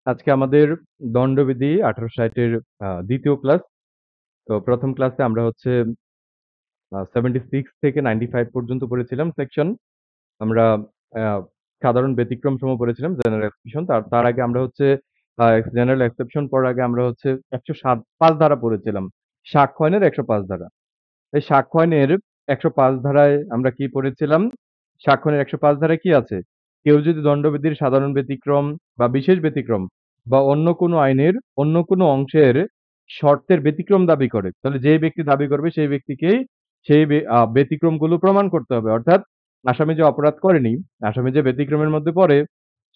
আজকে আমাদের দণ্ডবিধি ১৮৬০ এর ২য় ক্লাস। তো ১ম ক্লাসে আমরা হচ্ছে 76 থেকে 95 পর্যন্ত পড়েছিলাম সেকশন। আমরা আ সাধারণ ব্যতিক্রমসমূহ পড়েছিলাম, জেনারেল এক্সেপশন। তার তার আগে আমরা হচ্ছে জেনারেল এক্সেপশন পড়ার আগে আমরা হচ্ছে ১০৭ ধারা পড়েছিলাম। সাক্ষ্য আইনের ১০৫ ধারা। এই সাক্ষ্য আইনের ১০৫ ধারায় আমরা কি পড়েছিলাম? সাক্ষ্য আইনের ১০৫ ধারায় কি আছে? কেউ যদি দণ্ডবিধির সাধারণ ব্যতিক্রম বা বিশেষ ব্যতিক্রম বা অন্য কোনো আইনের অন্য কোনো অংশের শর্তের ব্যতিক্রম দাবি করে, তাহলে যেই ব্যক্তি দাবি করবে সেই ব্যক্তিকেই সেই ব্যতিক্রমগুলো প্রমাণ করতে হবে। অর্থাৎ আসামি যে অপরাধ করেনি, আসামি যে ব্যতিক্রমের মধ্যে পড়ে,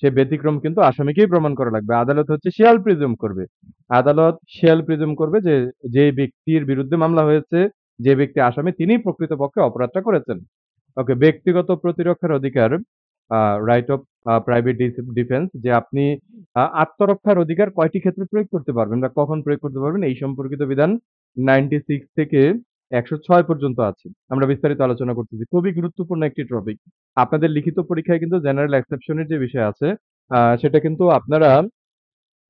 সে ব্যতিক্রম কিন্তু আসামিকেই প্রমাণ করা লাগবে। আদালত হচ্ছে শিয়াল প্রিজুম করবে। আদালত শিয়াল প্রিজুম করবে যে, যে ব্যক্তির বিরুদ্ধে মামলা হয়েছে, যে ব্যক্তি আসামি তিনিই প্রকৃতপক্ষে অপরাধটা করেছেন। ওকে, ব্যক্তিগত প্রতিরক্ষার অধিকার, রাইট অফ প্রাইভেট ডিফেন্স, যে আপনি আত্মরক্ষার অধিকার কয়টি ক্ষেত্রে প্রয়োগ করতে পারবেন বা কখন প্রয়োগ করতে পারবেন এই সম্পর্কিত বিধান 96 থেকে 106 পর্যন্ত আছে। আমরা বিস্তারিত আলোচনা করতেছি। খুবই গুরুত্বপূর্ণ একটি টপিক। আপনাদের লিখিত পরীক্ষায় কিন্তু জেনারেল এক্সেপশন এর যে বিষয় আছে, সেটা কিন্তু আপনারা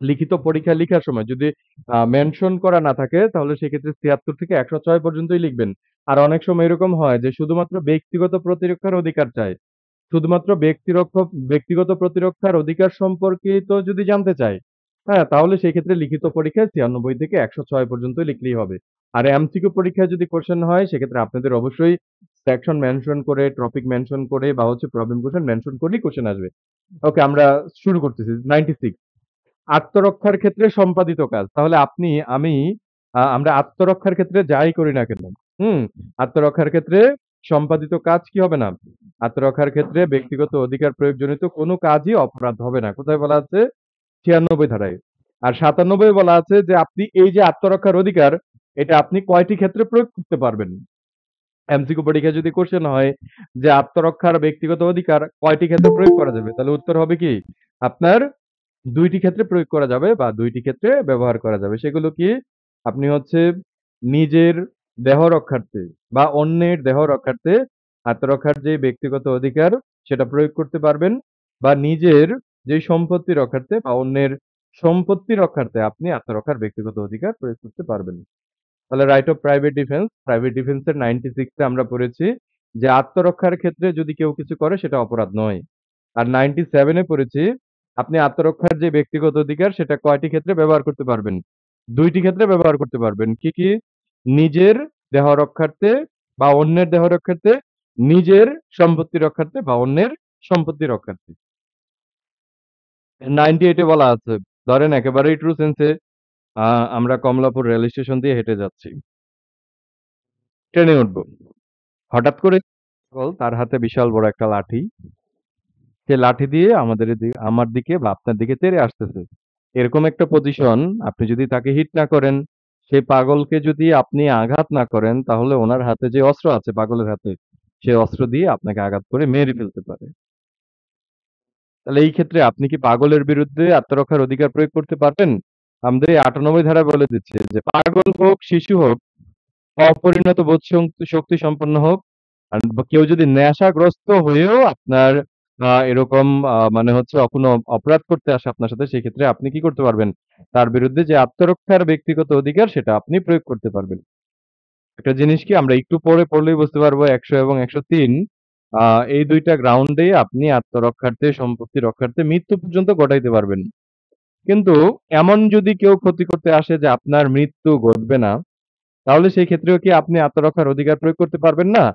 লিখিত পরীক্ষা লিখার সময় যদি মেনশন করা না থাকে তাহলে সেক্ষেত্রে ৭৬ থেকে ১০৬ পর্যন্তই লিখবেন। আর অনেক সময় এরকম হয় যে শুধুমাত্র ব্যক্তিগত প্রতিরক্ষার অধিকার চায়। শুধুমাত্র ব্যক্তিগত প্রতিরক্ষার অধিকার সম্পর্কিত যদি জানতে চায়, হ্যাঁ? তাহলে সেক্ষেত্রে লিখিত পরীক্ষায় ৯৬ থেকে ১০৬ পর্যন্ত লিখলেই হবে। আর এমসিকিউ পরীক্ষায় যদি কোয়েশ্চেন হয় সেক্ষেত্রে আপনাদের অবশ্যই সেকশন মেনশন করে, টপিক মেনশন করে বা হচ্ছে প্রবলেম কোয়েশ্চেন মেনশন করেই কোয়েশ্চেন আসবে। ওকে, আমরা শুরু করতেছি। 96, আত্মরক্ষার ক্ষেত্রে সম্পাদিত কাজ। তাহলে আপনি, আমি, আমরা আত্মরক্ষার ক্ষেত্রে যাই করি না কেন, হুম? আত্মরক্ষার ক্ষেত্রে সম্পাদিত কাজ কি হবে না? আত্মরক্ষার ক্ষেত্রে ব্যক্তিগত অধিকার প্রয়োগজনিত কোনো কাজই অপরাধ হবে না। কোথায় বলা আছে? ৯৬ ধারায়। আর ৯৭ এ বলা আছে যে আপনি এই যে আত্মরক্ষার অধিকার, এটা আপনি কয়টি ক্ষেত্রে প্রয়োগ করতে পারবেন? এমসিকিউ পরীক্ষায় যদি কোয়েশ্চেন হয় যে আত্মরক্ষার ব্যক্তিগত অধিকার কয়টি ক্ষেত্রে প্রয়োগ করা যাবে? তাহলে উত্তর হবে কি? আপনার ২ টি ক্ষেত্রে প্রয়োগ করা যাবে বা ২ টি ক্ষেত্রে ব্যবহার করা যাবে। সেগুলো কি? আপনি হচ্ছে নিজের দেহ রক্ষার্থে বা অন্যের দেহ রক্ষার্থে আত্মরক্ষার যে ব্যক্তিগত অধিকার সেটা প্রয়োগ করতে পারবেন, বা নিজের যেই সম্পত্তি রক্ষার্থে বা অন্যের সম্পত্তি রক্ষার্থে আপনি আত্মরক্ষার ব্যক্তিগত অধিকার প্রয়োগ করতে পারবেন। তাহলে রাইট অফ প্রাইভেট ডিফেন্স এর 96 এ আমরা পড়েছি যে আত্মরক্ষার ক্ষেত্রে যদি কেউ কিছু করে সেটা অপরাধ নয়। আর 97 এ পড়েছি আপনি আত্মরক্ষার যে ব্যক্তিগত অধিকার সেটা কয়টি ক্ষেত্রে ব্যবহার করতে পারবেন? ২ টি ক্ষেত্রে ব্যবহার করতে পারবেন। কি, কি? নিজের দেহ রক্ষার্থে বা অন্যের দেহ রক্ষার্থে, নিজের সম্পত্তি রক্ষার্থে বা অন্যের সম্পত্তি রক্ষার্থে। 98 এ বলা আছে, ধরেন একেবারেই ট্রু সেন্স এ আ আমরা কমলাপুর রেল স্টেশন দিয়ে হেঁটে যাচ্ছি। ট্রেনে উঠবো। হঠাৎ করে তার হাতে বিশাল বড় একটা লাঠি। সে লাঠি দিয়ে আমার দিকে বা আপনার দিকে তেড়ে আসতেছে। এরকম একটা পজিশন, আপনি যদি তাকে হিট না করেন, সেই পাগলকে যদি আপনি আঘাত না করেন, তাহলে উনার হাতে যে অস্ত্র আছে পাগলের হাতে, সে অস্ত্র দিয়ে আপনাকে আঘাত করে মেরে ফেলতে পারে। তাহলে এই ক্ষেত্রে আপনি কি পাগলের বিরুদ্ধে আত্মরক্ষার অধিকার প্রয়োগ করতে পারবেন? আমাদের এই ৯৮ ধারা বলে দিচ্ছে যে পাগল হোক, শিশু হোক, অপরিণত বোধ শক্তি সম্পন্ন হোক, আর কেউ যদি নেশাগ্রস্ত হয়েও আপনার এরকম মানে হচ্ছে কোনো অপরাধ করতে আসে আপনার সাথে, সেক্ষেত্রে আপনি কি করতে পারবেন? তার বিরুদ্ধে যে আত্মরক্ষার ব্যক্তিগত অধিকার সেটা আপনি প্রয়োগ করতে পারবেন। একটা জিনিস কি আমরা একটু পরে পড়লেই বুঝতে পারবো, ১০০ এবং ১০৩ আ এই ২ টা গ্রাউন্ডেই আপনি আত্মরক্ষার্থে, সম্পত্তি রক্ষার্থে মৃত্যু পর্যন্ত ঘটাইতে পারবেন। কিন্তু এমন যদি কেউ ক্ষতি করতে আসে যে আপনার মৃত্যু ঘটবে না, তাহলে সেই ক্ষেত্রেও কি আপনি আত্মরক্ষার অধিকার প্রয়োগ করতে পারবেন না?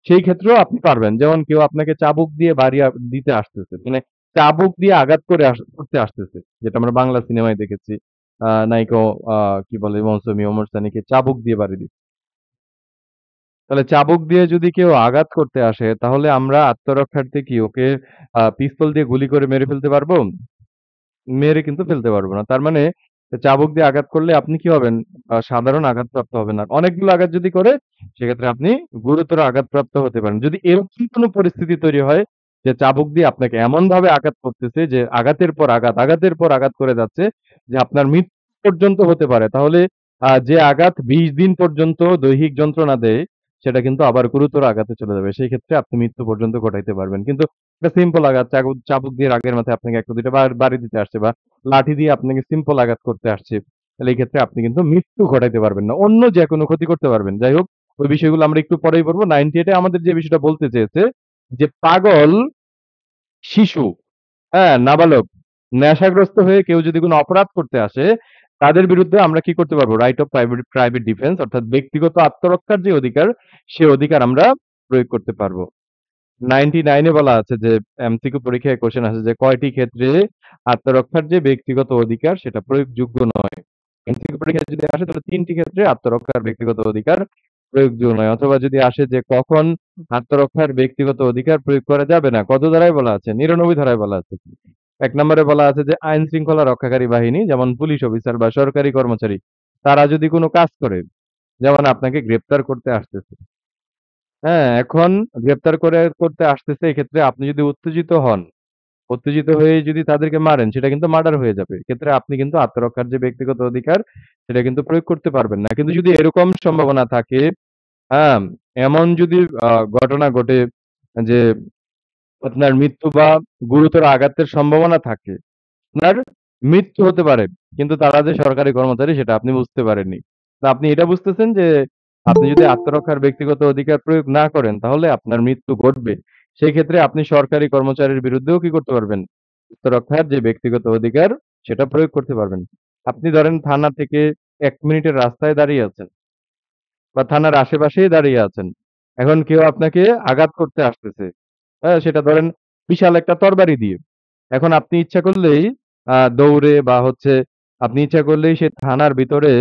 সেই ক্ষেত্রেও আপনি পারবেন। যেমন কেউ আপনাকে চাবুক দিয়ে বাড়ি দিতে আসতেছে। মানে চাবুক দিয়ে আঘাত করে করতে আসতেছে। যেটা আমরা বাংলা সিনেমায় দেখেছি। নায়িকা আ কি বলে মৌসুমী ওমর সানিকে চাবুক দিয়ে বাড়ি দিচ্ছে। তাহলে চাবুক দিয়ে যদি কেউ আঘাত করতে আসে তাহলে আমরা আত্মরক্ষার্থে কি ওকে পিস্তল দিয়ে গুলি করে মেরে ফেলতে পারবো? মেরে কিন্তু ফেলতে পারবো না। তার মানে চাবুক দিয়ে আঘাত করলে আপনি কি হবেন? সাধারণ আঘাতপ্রাপ্ত হবেন না। অনেকগুলো আঘাত যদি করে সেক্ষেত্রে আপনি গুরুতর আঘাতপ্রাপ্ত হতে পারেন। যদি এরকম কোনো পরিস্থিতি তৈরি হয় যে চাবুক দিয়ে আপনাকে এমনভাবে আঘাত করতেছে যে আঘাতের পর আঘাত, আঘাতের পর আঘাত করে যাচ্ছে যে আপনার মৃত্যু পর্যন্ত হতে পারে। তাহলে যে আঘাত ২০ দিন পর্যন্ত দৈহিক যন্ত্রণা দেয় সেটা কিন্তু আবার গুরুতর আঘাতে চলে যাবে। সেই ক্ষেত্রে আপনি মৃত্যু পর্যন্ত ঘটাইতে পারবেন। কিন্তু একটা সিম্পল আঘাত চাবুক দিয়ে রাগের মাথায় আপনাকে ১-২টা বাড়ি দিতে আসছে বা লাঠি দিয়ে আপনাকে সিম্পল আঘাত করতে আসছে। তাহলে এই ক্ষেত্রে আপনি কিন্তু মৃত্যু ঘটাইতে পারবেন না। অন্য যেকোনো ক্ষতি করতে পারবেন। যাই হোক, ওই বিষয়গুলো আমরা একটু পরেই বলব। 98 এ আমাদের যে বিষয়টা বলতে চেয়েছে যে পাগল শিশু, হ্যাঁ? নাবালক, নেশাগ্রস্ত হয়ে কেউ যদি কোনো অপরাধ করতে আসে, তাদের বিরুদ্ধে আমরা কি করতে পারবো? রাইট অফ প্রাইভেট ডিফেন্স অর্থাৎ ব্যক্তিগত আত্মরক্ষার যে অধিকার, সে অধিকার আমরা প্রয়োগ করতে পারবো। 99 এ বলা আছে যে এমসিকিউ পরীক্ষায় কোয়েশ্চেন আসে যে কয়টি ক্ষেত্রে আত্মরক্ষার যে ব্যক্তিগত অধিকার সেটা প্রয়োগযোগ্য নয়। এমসিকিউ পরীক্ষায় যদি আসে তাহলে ৩ টি ক্ষেত্রে আত্মরক্ষার ব্যক্তিগত অধিকার প্রয়োগযোগ্য নয়। অথবা যদি আসে যে কখন আত্মরক্ষার ব্যক্তিগত অধিকার প্রয়োগ করা যাবে না, কত ধারায় বলা আছে? ৯৯ ধারায় বলা আছে। ১ নম্বরে বলা আছে যে আইন শৃঙ্খলা রক্ষাকারী বাহিনী যেমন পুলিশ অফিসার বা সরকারি কর্মচারী, তারা যদি কোনো কাজ করে, যেমন আপনাকে গ্রেপ্তার করতে আসতেছে। হ্যাঁ, এখন গ্রেপ্তার করতে আসতেছে এক্ষেত্রে আপনি যদি উত্তেজিত হন, উত্তেজিত হয়ে যদি তাদেরকে মারেন সেটা কিন্তু মার্ডার হয়ে যাবে। এক্ষেত্রে আপনি কিন্তু আত্মরক্ষার যে ব্যক্তিগত অধিকার সেটা কিন্তু প্রয়োগ করতে পারবেন না। কিন্তু যদি এরকম সম্ভাবনা থাকে, হ্যাঁ? এমন যদি আ ঘটনা ঘটে যে আপনার মৃত্যু বা গুরুতর আঘাতের সম্ভাবনা থাকে, আপনার মৃত্যু হতে পারে। কিন্তু তারা যে সরকারি কর্মচারী সেটা আপনি বুঝতে পারেননি। তো আপনি এটা বুঝতেছেন যে আপনি যদি আত্মরক্ষার ব্যক্তিগত অধিকার প্রয়োগ না করেন তাহলে আপনার মৃত্যু ঘটবে। সেক্ষেত্রে আপনি সরকারি কর্মচারীর বিরুদ্ধেও কি করতে পারবেন? আত্মরক্ষার যে ব্যক্তিগত অধিকার সেটা প্রয়োগ করতে পারবেন। আপনি ধরেন থানা থেকে ১ মিনিটের রাস্তায় দাঁড়িয়ে আছেন বা থানার আশেপাশেই দাঁড়িয়ে আছেন। এখন কেউ আপনাকে আঘাত করতে আসতেছে। হ্যাঁ? সেটা ধরেন বিশাল একটা তরবারি দিয়ে। এখন আপনি ইচ্ছা করলেই দৌড়ে বা হচ্ছে আপনি ইচ্ছা করলেই সে থানার ভিতরে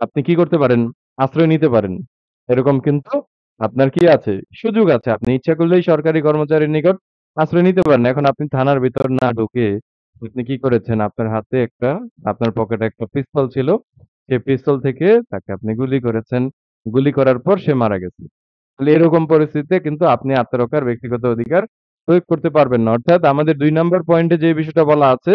আপনি কি করতে পারেন? আশ্রয় নিতে পারেন। এরকম কিন্তু আপনার কি আছে? সুযোগ আছে। আপনি ইচ্ছা করলেই সরকারি কর্মচারীর নিকট আশ্রয় নিতে পারেন। এখন আপনি থানার ভিতর না ঢুকে আপনি কি করেছেন? আপনার পকেটে একটা পিস্তল ছিল। সেই পিস্তল থেকে তাকে আপনি গুলি করেছেন। গুলি করার পর সে মারা গেছে। তাহলে এরকম পরিস্থিতিতে কিন্তু আপনি আত্মরক্ষার ব্যক্তিগত অধিকার প্রয়োগ করতে পারবেন না। অর্থাৎ আমাদের ২ নাম্বার পয়েন্টে যে বিষয়টা বলা আছে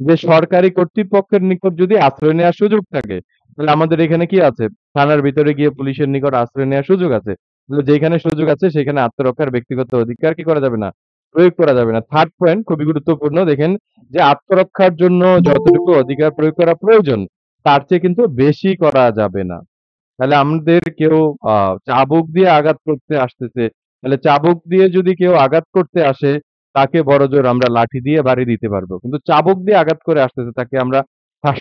যে সরকারি কর্তৃপক্ষের নিকট যদি আশ্রয় নেওয়ার সুযোগ থাকে, তাহলে আমাদের এখানে কি আছে? থানার ভিতরে গিয়ে পুলিশের নিকট আশ্রয় নেওয়ার সুযোগ আছে। তাহলে যেখানে সুযোগ আছে সেখানে আত্মরক্ষার ব্যক্তিগত অধিকার কি করা যাবে না? প্রয়োগ করা যাবে না। 3rd পয়েন্ট খুবই গুরুত্বপূর্ণ দেখেন যে আত্মরক্ষার জন্য যতটুকু অধিকার প্রয়োগ করা প্রয়োজন, তার চেয়ে কিন্তু বেশি করা যাবে না। তাহলে আমাদের কেউ আ চাবুক দিয়ে আঘাত করতে আসতেছে। তাহলে চাবুক দিয়ে যদি কেউ আঘাত করতে আসে, তাকে বড়জোর আমরা লাঠি দিয়ে বাড়ি দিতে পারবো। কিন্তু চাবুক দিয়ে আঘাত করে আসতেছে, তাকে আমরা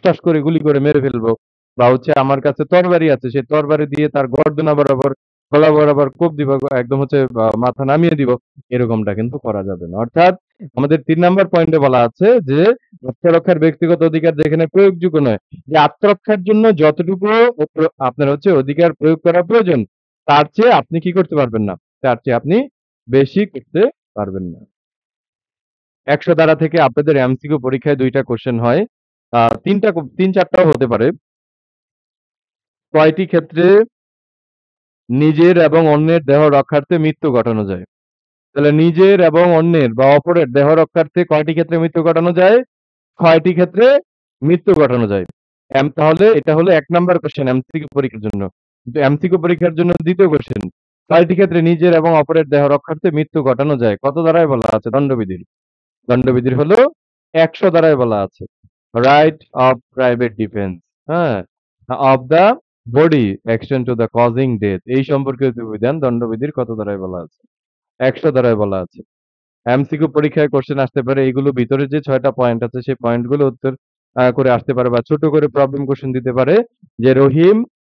ঠাস করে গুলি করে মেরে ফেলবো। বা হচ্ছে আমার কাছে তরবারি আছে, সেই তরবারি দিয়ে তার গর্দনা বরাবর, গলা বরাবর কোপ দিব, একদম হচ্ছে মাথা নামিয়ে দিব। এরকমটা কিন্তু করা যাবে না। অর্থাৎ আমাদের ৩ নাম্বার পয়েন্টে বলা আছে যে, আত্মরক্ষার ব্যক্তিগত অধিকার যেখানে প্রয়োগযোগ্য নয় যে আত্মরক্ষার জন্য যতটুকু আপনার হচ্ছে অধিকার প্রয়োগ করা প্রয়োজন, তার চেয়ে আপনি কি করতে পারবেন না? তার চেয়ে আপনি বেশি করতে পারবেন না। ১০০ ধারা থেকে আপনাদের এমসিকিউ পরীক্ষায় ২ টা কোয়েশ্চেন হয়। ৩-৪ টাও হতে পারে। কয়টি ক্ষেত্রে নিজের এবং অন্যের দেহ রক্ষার্থে মৃত্যু ঘটানো যায়? তাহলে নিজের এবং অন্যের বা অপরের দেহ রক্ষার্থে কয়টি ক্ষেত্রে মৃত্যু ঘটানো যায়? ৬ টি ক্ষেত্রে মৃত্যু ঘটানো যায়। তাহলে এটা হলো ১ নাম্বার কোয়েশ্চেন এমসিকিউ পরীক্ষার জন্য। কিন্তু এমসিকিউ পরীক্ষার জন্য ২য় কোয়েশ্চেন। ৬ টি ক্ষেত্রে নিজের এবং অপরের দেহ রক্ষার্থে মৃত্যু ঘটানো যায়। কত ধারায় বলা আছে দণ্ডবিধির? দণ্ডবিধির হলো ১০০ ধারায় বলা আছে। রাইট অফ প্রাইভেট ডিফেন্স, হ্যাঁ? Of the body extend to the causing death এই সম্পর্কিত বিধান দণ্ডবিধির কত ধারায় বলা আছে? ১০০ ধারায় বলা আছে। এমসিকিউ পরীক্ষায় কোশ্চেন আসতে পারে। এগুলো ভিতরে যে ৬ টা পয়েন্ট আছে সেই পয়েন্ট গুলো উত্তর করে আসতে পারে বা ছোট করে প্রবলেম কোশ্চেন দিতে পারে যে রহিম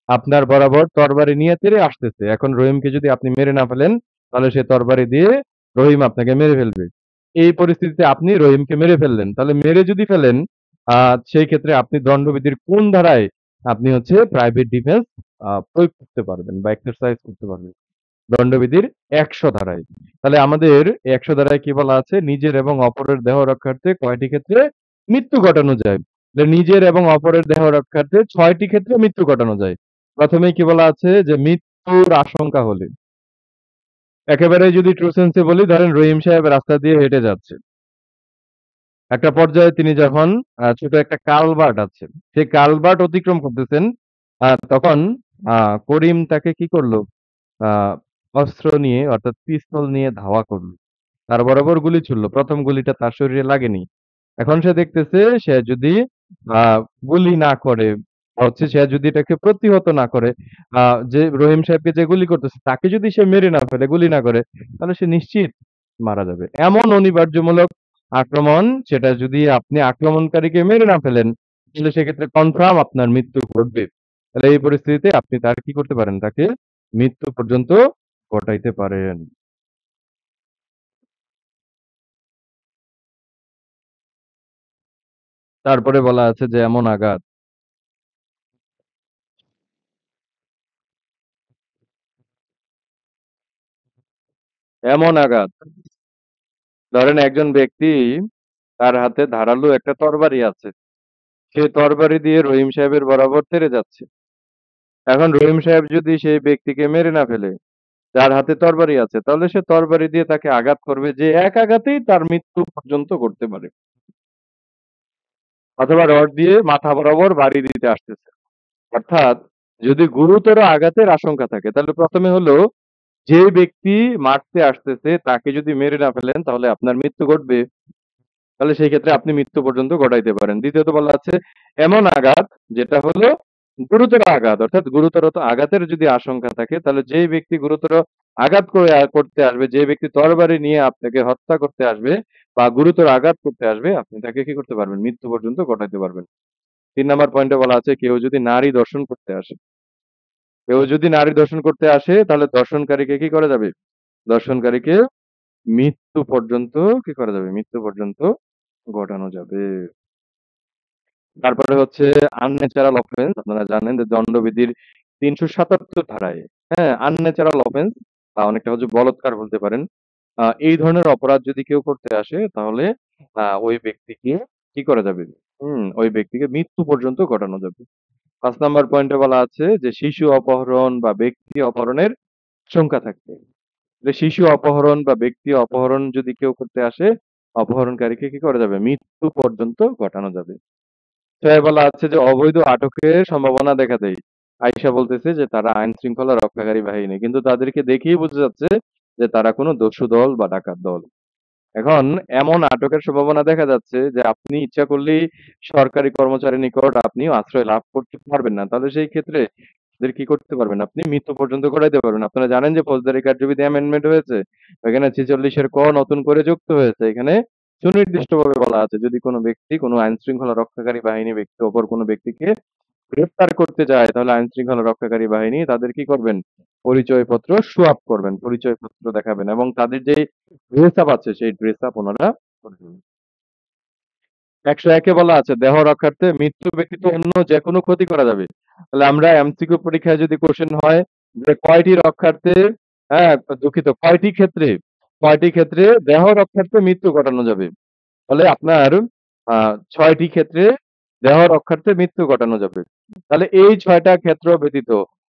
আপনার বরাবর তরবারি নিয়ে তেড়ে আসতেছে। এখন রহিমকে যদি আপনি মেরে না ফেলেন তাহলে সে তরবারি দিয়ে রহিম আপনাকে মেরে ফেলবে। এই পরিস্থিতিতে আপনি রহিমকে মেরে ফেললেন। তাহলে মেরে যদি ফেলেন সেই ক্ষেত্রে আপনি দণ্ডবিধির কোন ধারায় আপনি হচ্ছে প্রাইভেট ডিফেন্স প্রয়োগ করতে পারবেন বা এক্সারসাইজ করতে পারবেন? দণ্ডবিধির ১০০ ধারায়। তাহলে আমাদের ১০০ ধারায় কি বলা আছে? নিজের এবং অপরের দেহ রক্ষার্থে কয়টি ক্ষেত্রে মৃত্যু ঘটানো যায়? তাহলে নিজের এবং অপরের দেহ রক্ষার্থে ৬ টি ক্ষেত্রে মৃত্যু ঘটানো যায়। প্রথমেই কি বলা আছে? যে মৃত্যুর আশঙ্কা হলে। একেবারে যদি ট্রু সেন্স এ বলি ধরেন রহিম সাহেব রাস্তা দিয়ে হেঁটে যাচ্ছে। একটা পর্যায়ে তিনি যখন ছোট একটা কালভার্ট আছে। সেই কালভার্ট অতিক্রম করতেছেন। তখন আ করিম তাকে কি করলো? আ অস্ত্র নিয়ে অর্থাৎ পিস্তল নিয়ে ধাওয়া করল। তার বরাবর গুলি ছুড়লো। ১ম গুলিটা তার শরীরে লাগেনি। এখন সে দেখতেছে সে যদি আ গুলি না করে হচ্ছে সে যদি এটাকে প্রতিহত না করে, আ যে রহিম সাহেবকে যে গুলি করতেছে তাকে যদি সে মেরে না ফেলে, গুলি না করে, তাহলে সে নিশ্চিত মারা যাবে। এমন অনিবার্যমূলক আক্রমণ, সেটা যদি আপনি আক্রমণকারীকে মেরে না ফেলেন, তাহলে সেক্ষেত্রে কনফার্ম আপনার মৃত্যু ঘটবে। তাহলে এই পরিস্থিতিতে আপনি তার কি করতে পারেন? তাকে মৃত্যু পর্যন্ত ঘটাইতে পারেন। তারপরে বলা আছে যে এমন আঘাত, এমন আঘাত ধরেন একজন ব্যক্তি তার হাতে ধারালো একটা তরবারি আছে। সে তরবারি দিয়ে রহিম সাহেবের বরাবর তেড়ে যাচ্ছে। এখন রহিম সাহেব যদি সেই ব্যক্তিকে মেরে না ফেলে, যার হাতে তরবারি আছে, তাহলে সে তরবারি দিয়ে তাকে আঘাত করবে যে এক আঘাতেই তার মৃত্যু পর্যন্ত করতে পারে। অথবা রড দিয়ে মাথা বরাবর বাড়ি দিতে আসতেছে। অর্থাৎ যদি গুরুতর আঘাতের আশঙ্কা থাকে, তাহলে প্রথমে হলো যে ব্যক্তি মারতে আসতেছে তাকে যদি মেরে না ফেলেন তাহলে আপনার মৃত্যু ঘটবে। তাহলে সেই ক্ষেত্রে আপনি মৃত্যু পর্যন্ত ঘটাইতে পারেন। দ্বিতীয়ত বলা আছে এমন আঘাত যেটা হলো গুরুতর আঘাত, অর্থাৎ গুরুতর আঘাতের যদি আশঙ্কা থাকে তাহলে যেই ব্যক্তি গুরুতর আঘাত করতে আসবে, যে ব্যক্তি তরবারি নিয়ে আপনাকে হত্যা করতে আসবে বা গুরুতর আঘাত করতে আসবে, আপনি তাকে কি করতে পারবেন? মৃত্যু পর্যন্ত ঘটাইতে পারবেন। ৩ নাম্বার পয়েন্টে বলা আছে কেউ যদি নারী দর্শন করতে আসে, কেউ যদি নারী দর্শন করতে আসে তাহলে দর্শনকারীকে কি করা যাবে? দর্শনকারীকে মৃত্যু পর্যন্ত কি করা যাবে? মৃত্যু পর্যন্ত ঘটানো যাবে। তারপরে হচ্ছে আনন্যাচারাল অফেন্স। আপনারা জানেন যে দণ্ডবিধির ৩৭৭ ধারায়, হ্যাঁ? আনন্যাচারাল অফেন্স বা অনেকটা হচ্ছে বলাৎকার বলতে পারেন। এই ধরনের অপরাধ যদি কেউ করতে আসে তাহলে ওই ব্যক্তিকে কি করা যাবে? ওই ব্যক্তিকে মৃত্যু পর্যন্ত ঘটানো যাবে। ৫ নাম্বার পয়েন্টে বলা আছে যে শিশু অপহরণ বা ব্যক্তি অপহরণের আশঙ্কা থাকবে। যে শিশু অপহরণ বা ব্যক্তি অপহরণ যদি কেউ করতে আসে, অপহরণকারীকে কি করা যাবে? মৃত্যু পর্যন্ত ঘটানো যাবে। এ বলা আছে যে অবৈধ আটকের সম্ভাবনা দেখা দেয়। আয়েশা বলতেছে যে তারা আইন শৃঙ্খলা রক্ষাকারী বাহিনী। কিন্তু তাদেরকে দেখেই বোঝা যাচ্ছে যে তারা কোনো দস্যু দল বা ডাকাত দল। এখন এমন আটকের সম্ভাবনা দেখা যাচ্ছে যে আপনি ইচ্ছা করলেই সরকারি কর্মচারীর নিকট আপনিও আশ্রয় লাভ করতে পারবেন না। তাহলে সেই ক্ষেত্রে এদের কি করতে পারবেন? আপনি মৃত্যু পর্যন্ত ঘটাইতে পারবেন। আপনারা জানেন যে ফৌজদারি কার্যবিধি অ্যামেন্ডমেন্ট হয়েছে। এখানে ৪৬ এর ক নতুন করে যুক্ত হয়েছে। এখানে সুনির্দিষ্টভাবে বলা আছে যদি কোনো ব্যক্তি কোনো আইন শৃঙ্খলা রক্ষাকারী বাহিনী ব্যক্তি অপর কোনো ব্যক্তিকে গ্রেফতার করতে যায় তাহলে আইন শৃঙ্খলা রক্ষাকারী বাহিনী তাদের কি করবেন? পরিচয়পত্র সোয়াপ করবেন। পরিচয়পত্র দেখাবেন এবং তাদের যে ড্রেস আপ আছে সেই ড্রেস আপ ওনারা করবেন। ১০১ এ বলা আছে দেহ রক্ষার্থে মৃত্যু ব্যতীত অন্য যেকোনো ক্ষতি করা যাবে। তাহলে আমরা এমসিকিউ পরীক্ষায় যদি কোশ্চেন হয় যে কয়টি রক্ষার্থে, হ্যাঁ, দুঃখিত, কয়টি ক্ষেত্রে দেহ রক্ষার্থে মৃত্যু ঘটানো যাবে? ফলে আপনার ৬ টি ক্ষেত্রে দেহ রক্ষার্থে মৃত্যু ঘটানো যাবে। তাহলে এই ৬ টা ক্ষেত্র ব্যতীত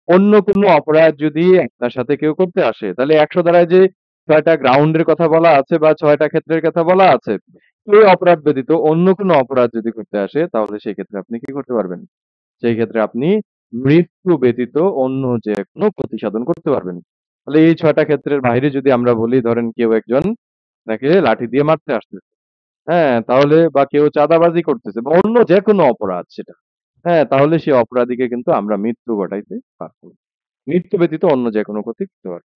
অন্য কোনো অপরাধ যদি আপনার সাথে কেউ করতে আসে, তাহলে ১০০ ধারায় যে ৬ টা গ্রাউন্ডের কথা বলা আছে বা ৬ টা ক্ষেত্রের কথা বলা আছে, এই অপরাধ ব্যতীত অন্য কোনো অপরাধ যদি করতে আসে, তাহলে সেক্ষেত্রে আপনি কি করতে পারবেন? সেই ক্ষেত্রে আপনি মৃত্যু ব্যতীত অন্য যেকোনো প্রতিসাধন করতে পারবেন। তাহলে এই ৬ টা ক্ষেত্রের বাইরে যদি আমরা বলি, ধরেন কেউ একজন আপনাকে লাঠি দিয়ে মারতে আসতেছে। হ্যাঁ, তাহলে বা কেউ চাঁদাবাজি করতেছে বা অন্য যেকোনো অপরাধ সেটা। হ্যাঁ, তাহলে সেই অপরাধীকে কিন্তু আমরা মৃত্যু ঘটাইতে পারবো। মৃত্যু ব্যতীত অন্য যেকোনো ক্ষতি করতে পারবো।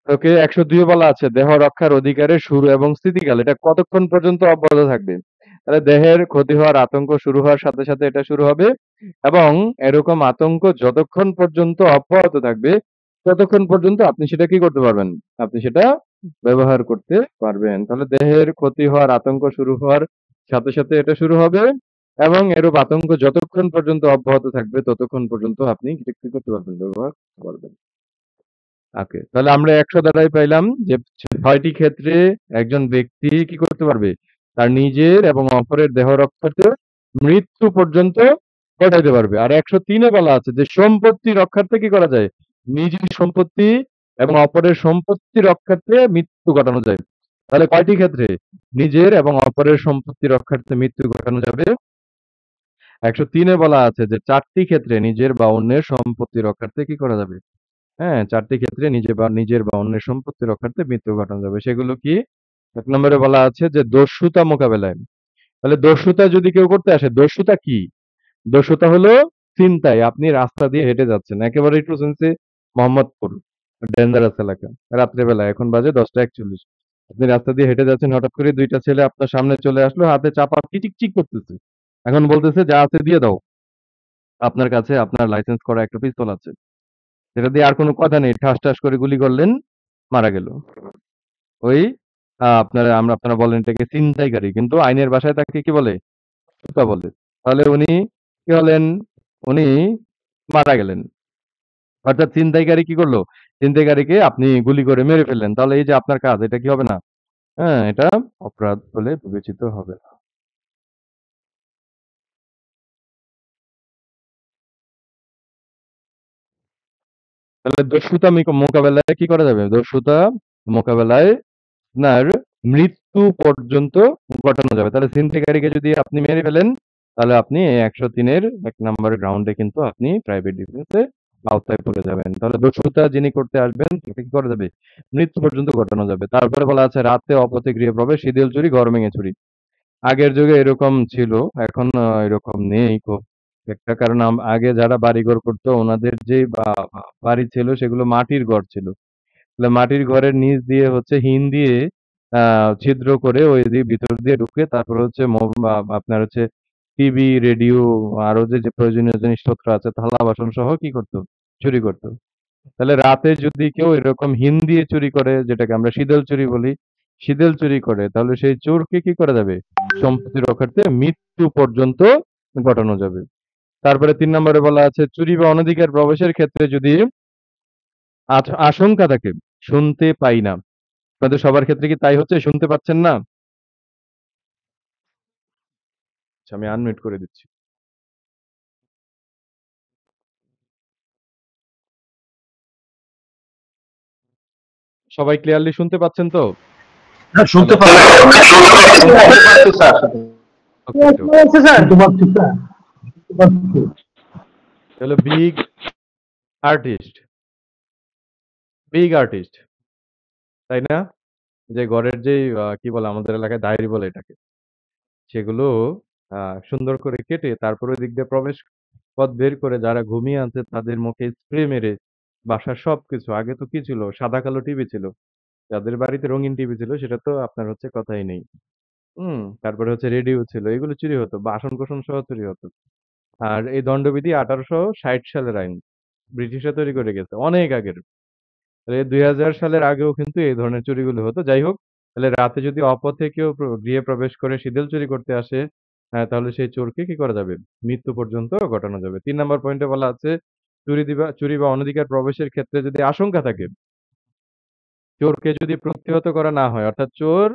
ওকে ১০২ এ বলা আছে দেহ রক্ষার অধিকারের শুরু এবং স্থিতিকাল এটা কতক্ষণ পর্যন্ত অব্যাহত থাকবে? তাহলে দেহের ক্ষতি হওয়ার আতঙ্ক শুরু হওয়ার সাথে, সাথে এটা শুরু হবে এবং এরকম আতঙ্ক যতক্ষণ পর্যন্ত অব্যাহত থাকবে, ততক্ষণ পর্যন্ত আপনি সেটা কি করতে পারবেন? আপনি সেটা ব্যবহার করতে পারবেন। তাহলে দেহের ক্ষতি হওয়ার আতঙ্ক শুরু হওয়ার সাথে, সাথে এটা শুরু হবে এবং এরূপ আতঙ্ক যতক্ষণ পর্যন্ত অব্যাহত থাকবে, ততক্ষণ পর্যন্ত আপনি এটা কি করতে পারবেন? ব্যবহার করতে পারবেন। ওকে। তাহলে আমরা ১০০ দ্বারাই পাইলাম যে ৬ টি ক্ষেত্রে একজন ব্যক্তি কি করতে পারবে? তার নিজের এবং অপরের দেহ রক্ষার্থে মৃত্যু পর্যন্ত ঘটাইতে পারবে। আর ১০৩ এ বলা আছে যে সম্পত্তি রক্ষার্থে কি করা যায়? নিজের সম্পত্তি এবং অপরের সম্পত্তি রক্ষার্থে মৃত্যু ঘটানো যায়। তাহলে কয়টি ক্ষেত্রে? নিজের এবং অপরের সম্পত্তি রক্ষার্থে মৃত্যু ঘটানো যাবে। ১০৩ এ বলা আছে যে ৪ টি ক্ষেত্রে নিজের বা অন্যের সম্পত্তি রক্ষার্থে কি করা যাবে? হ্যাঁ? ৪ টি ক্ষেত্রে নিজের বা অন্যের সম্পত্তি রক্ষার্থে মৃত্যু ঘটানো যাবে। সেগুলো কি? ১ নম্বরে বলা আছে যে দস্যুতা মোকাবেলায়। তাহলে দস্যুতা যদি কেউ করতে আসে, দস্যুতা কি? দস্যুতা হলো ছিনতাই। আপনি রাস্তা দিয়ে হেঁটে যাচ্ছেন। একেবারে একটু শুনছি মোহাম্মদপুর, ডেঞ্জারাস এলাকা। রাত্রে বেলা এখন বাজে ১০টা ৪১। আপনি রাস্তা দিয়ে হেঁটে যাচ্ছেন, হঠাৎ করে ২ টা ছেলে আপনার সামনে চলে আসলো, হাতে চাপা চিক করতেছে। এখন বলতেছে, "যা আছে দিয়ে দাও।" আপনার কাছে আপনার লাইসেন্স করা একটা পিস্তল আছে। সেটা দিয়ে আর কোনো কথা নেই। ঠাস করে গুলি করলেন, মারা গেল। ওই আপনারা বলেন এটাকে ছিনতাইকারী। কিন্তু আইনের ভাষায় তাকে কি বলে? দস্যুতা বলে। তাহলে উনি কি হলেন? উনি মারা গেলেন। অর্থাৎ ছিনতাইকারী কি করলো? ছিনতাইকারীকে আপনি গুলি করে মেরে ফেললেন। তাহলে এই যে আপনার কাজ, এটা কি হবে না? হ্যাঁ, এটা অপরাধ বলে বিবেচিত হবে না। তাহলে দস্যুতা মোকাবেলায় কি করা যাবে? দস্যুতা মোকাবেলায় আপনার মৃত্যু পর্যন্ত ঘটানো যাবে। তাহলে ছিনতাইকারীকে যদি আপনি মেরে ফেলেন, তাহলে আপনি এই ১০৩ এর ১ নাম্বার গ্রাউন্ডে কিন্তু আপনি প্রাইভেট ডিফেন্স এর আওতায় পড়ে যাবেন। তাহলে দস্যুতা যিনি করতে আসবেন তাকে কি করা যাবে? মৃত্যু পর্যন্ত ঘটানো যাবে। তারপরে বলা আছে রাতে অপথে গৃহপ্রবেশ, শিডিউল চুরি, ঘর ভেঙে চুরি। আগের যুগে এরকম ছিল। এখন এরকম নেই খুব একটা। কারণ আগে যারা বাড়িঘর করতো ওনাদের যে বাড়ি ছিল সেগুলো মাটির ঘর ছিল। তাহলে মাটির ঘরের নিচ দিয়ে হচ্ছে হিন দিয়ে ছিদ্র করে ওই ভিতর দিয়ে ঢুকে তারপরে হচ্ছে আপনার হচ্ছে টিভি, রেডিও আরো যে প্রয়োজনীয় জিনিসপত্র আছে থালা বাসন সহ কি করতো? চুরি করতো। তাহলে রাতে যদি কেউ এরকম হিন দিয়ে চুরি করে, যেটাকে আমরা শীতল চুরি বলি, শীতল চুরি করে, তাহলে সেই চোরকে কি করা যাবে? সম্পত্তি রক্ষার্থে মৃত্যু পর্যন্ত ঘটানো যাবে। তারপরে ৩ নম্বরে বলা আছে চুরি বা অনধিকার প্রবেশের ক্ষেত্রে যদি আশঙ্কা থাকে, শুনতে পাই না। আপনাদের সবার ক্ষেত্রে কি তাই হচ্ছে? শুনতে পাচ্ছেন না? আচ্ছা, আমি আনমিউট করে দিচ্ছি। সবাই ক্লিয়ারলি শুনতে পাচ্ছেন তো? হ্যাঁ, শুনতে হ্যালো? পাচ্ছি স্যার। ওকে, ওকে, ওকে। শুনতে পাচ্ছি স্যার। শুনতে পাচ্ছি। হলো আর্টিস্ট, বিগ আর্টিস্ট, তাই না? যে ঘরের যেই কি বলে আমাদের এলাকায় ডায়েরি বলে এটাকে। সেগুলো আ সুন্দর করে কেটে তারপরে ওই দিক দিয়ে প্রবেশ পথ বের করে যারা ঘুমিয়ে আছে তাদের মুখে স্প্রে মেরে বাসার সবকিছু আগে তো কি ছিল? সাদা কালো টিভি ছিল। যাদের বাড়িতে রঙিন টিভি ছিল সেটা তো আপনার হচ্ছে কথাই নেই। তারপরে হচ্ছে রেডিও ছিল। এগুলো চুরি হতো। বাসন-কোসন সহ চুরি হতো। আর এই দণ্ডবিধি ১৮৬০ সালের আইন। ব্রিটিশরা তৈরি করে গেছে। অনেক আগের। তাহলে ২০০০ সালের আগেও কিন্তু এই ধরনের চুরিগুলো হতো। যাই হোক, তাহলে রাতে যদি অপথে কেউ গৃহে প্রবেশ করে সিঁদুর চুরি করতে আসে, তাহলে সেই চোরকে কি করা যাবে? মৃত্যু পর্যন্ত ঘটানো যাবে। ৩ নাম্বার পয়েন্টে বলা আছে, চুরি বা অনধিকার প্রবেশের ক্ষেত্রে যদি আশঙ্কা থাকে, চোরকে যদি প্রতিহত করা না হয়, অর্থাৎ চোর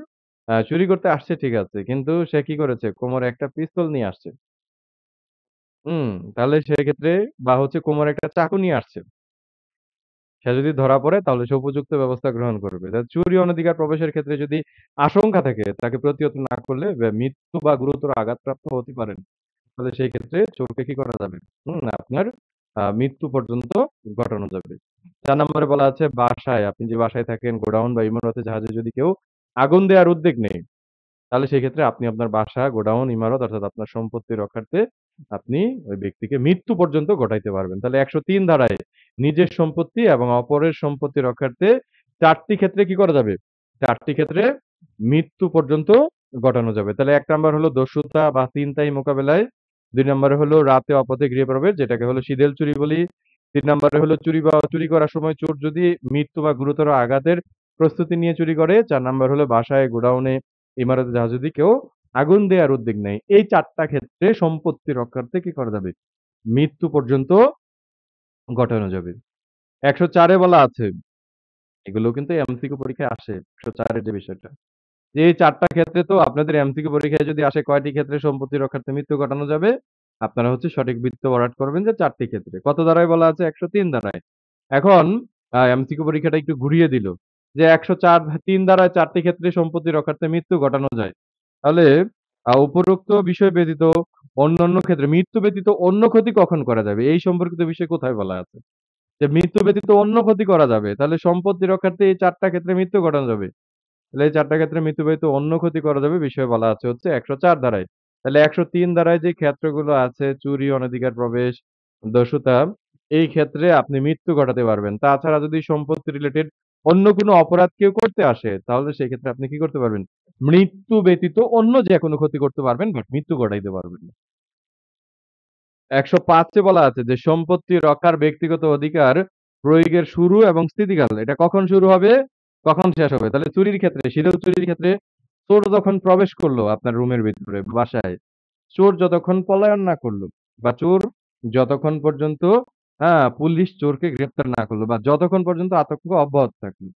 চুরি করতে আসছে ঠিক আছে, কিন্তু সে কি করেছে? কোমরে একটা পিস্তল নিয়ে আসছে। হুম? তাহলে সেক্ষেত্রে বা হচ্ছে কোমরে একটা চাকু নিয়ে আসছে। সে যদি ধরা পড়ে তাহলে সে উপযুক্ত ব্যবস্থা গ্রহণ করবে। চুরি অনধিকার প্রবেশের ক্ষেত্রে যদি আশঙ্কা থাকে তাকে প্রতিহত না করলে মৃত্যু বা গুরুতর আঘাতপ্রাপ্ত হতে পারেন। তাহলে সেই ক্ষেত্রে চোরকে কি করা যাবে? আপনার মৃত্যু পর্যন্ত ঘটানো যাবে। ৪ নম্বরে বলা আছে বাসায়, আপনি যে বাসায় থাকেন, গোডাউন বা ইমারতে জাহাজে যদি কেউ আগুন দেওয়ার উদ্যোগ নেয় তাহলে সেক্ষেত্রে আপনি আপনার বাসা, গোডাউন, ইমারত অর্থাৎ আপনার সম্পত্তি রক্ষার্থে আপনি ওই ব্যক্তিকে মৃত্যু পর্যন্ত ঘটাইতে পারবেন। তাহলে ১০৩ ধারায় নিজের সম্পত্তি এবং অপরের সম্পত্তি রক্ষার্থে ৪ টি ক্ষেত্রে কি করা যাবে? ৪ টি ক্ষেত্রে মৃত্যু পর্যন্ত ঘটানো যাবে। তাহলে ১ নাম্বার হলো দস্যুতা বা ছিনতাই মোকাবেলায়, ২ নম্বরে হলো রাতে অপথে গৃহপ্রবেশ যেটাকে হলো সিঁদেল চুরি বলি, ৩ নম্বরে হলো চুরি করার সময় চোর যদি মৃত্যু বা গুরুতর আঘাতের প্রস্তুতি নিয়ে চুরি করে, ৪ নাম্বার হলো বাসায়, গোডাউনে ইমারতে জাহাজ যদি কেউ আগুন দেয়ার উদ্যোগ নেয়, এই ৪ টা ক্ষেত্রে সম্পত্তি রক্ষার্থে কি করা যাবে? মৃত্যু পর্যন্ত ঘটানো যাবে। ১০৪ এ বলা আছে, এগুলো কিন্তু এমসিকিউ পরীক্ষায় আসে। ১০৪ এর যে বিষয়টা। যে এই ৪ টা ক্ষেত্রে তো আপনাদের এমসিকিউ পরীক্ষায় যদি আসে কয়টি ক্ষেত্রে সম্পত্তি রক্ষার্থে মৃত্যু ঘটানো যাবে? আপনারা হচ্ছে সঠিক বৃত্ত ভরাট করবেন যে ৪ টি ক্ষেত্রে। কত ধারায় বলা আছে? ১০৩ ধারায়। এখন এমসিকিউ পরীক্ষাটা একটু ঘুরিয়ে দিল। যে ১০৪ ধারায় ৪ টি ক্ষেত্রে সম্পত্তি রক্ষার্থে মৃত্যু ঘটানো যায়। তাহলে উপরোক্ত বিষয় ব্যতীত অন্যান্য ক্ষেত্রে মৃত্যু ব্যতীত অন্য ক্ষতি কখন করা যাবে? এই সম্পর্কিত বিষয় কোথায় বলা আছে? যে মৃত্যু ব্যতীত অন্য ক্ষতি করা যাবে। তাহলে সম্পত্তি রক্ষার্থে এই ৪ টা ক্ষেত্রে মৃত্যু ঘটানো যাবে। তাহলে এই ৪ টা ক্ষেত্রে মৃত্যু ব্যতীত অন্য ক্ষতি করা যাবে বিষয়ে বলা আছে হচ্ছে ১০৪ ধারায়। তাহলে ১০৩ ধারায় যে ক্ষেত্রগুলো আছে চুরি, অনধিকার প্রবেশ, দস্যুতা এই ক্ষেত্রে আপনি মৃত্যু ঘটাতে পারবেন। তাছাড়া যদি সম্পত্তি রিলেটেড অন্য কোনো অপরাধ কেউ করতে আসে তাহলে সেক্ষেত্রে আপনি কি করতে পারবেন? মৃত্যু ব্যতীত অন্য যেকোনো ক্ষতি করতে পারবেন বাট মৃত্যু ঘটাইতে পারবেন না। ১০৫ এ বলা আছে যে সম্পত্তি রক্ষার ব্যক্তিগত অধিকার প্রয়োগের শুরু এবং স্থিতিকাল। এটা কখন শুরু হবে, কখন শেষ হবে? তাহলে চুরির ক্ষেত্রে, সিঁদুর চুরির ক্ষেত্রে চোর যখন প্রবেশ করলো আপনার রুমের ভিতরে, বাসায়, চোর যতক্ষণ পলায়ন না করলো বা চোর যতক্ষণ পর্যন্ত পুলিশ চোরকে গ্রেপ্তার না করলো বা যতক্ষণ পর্যন্ত আতঙ্ক অব্যাহত থাকলো।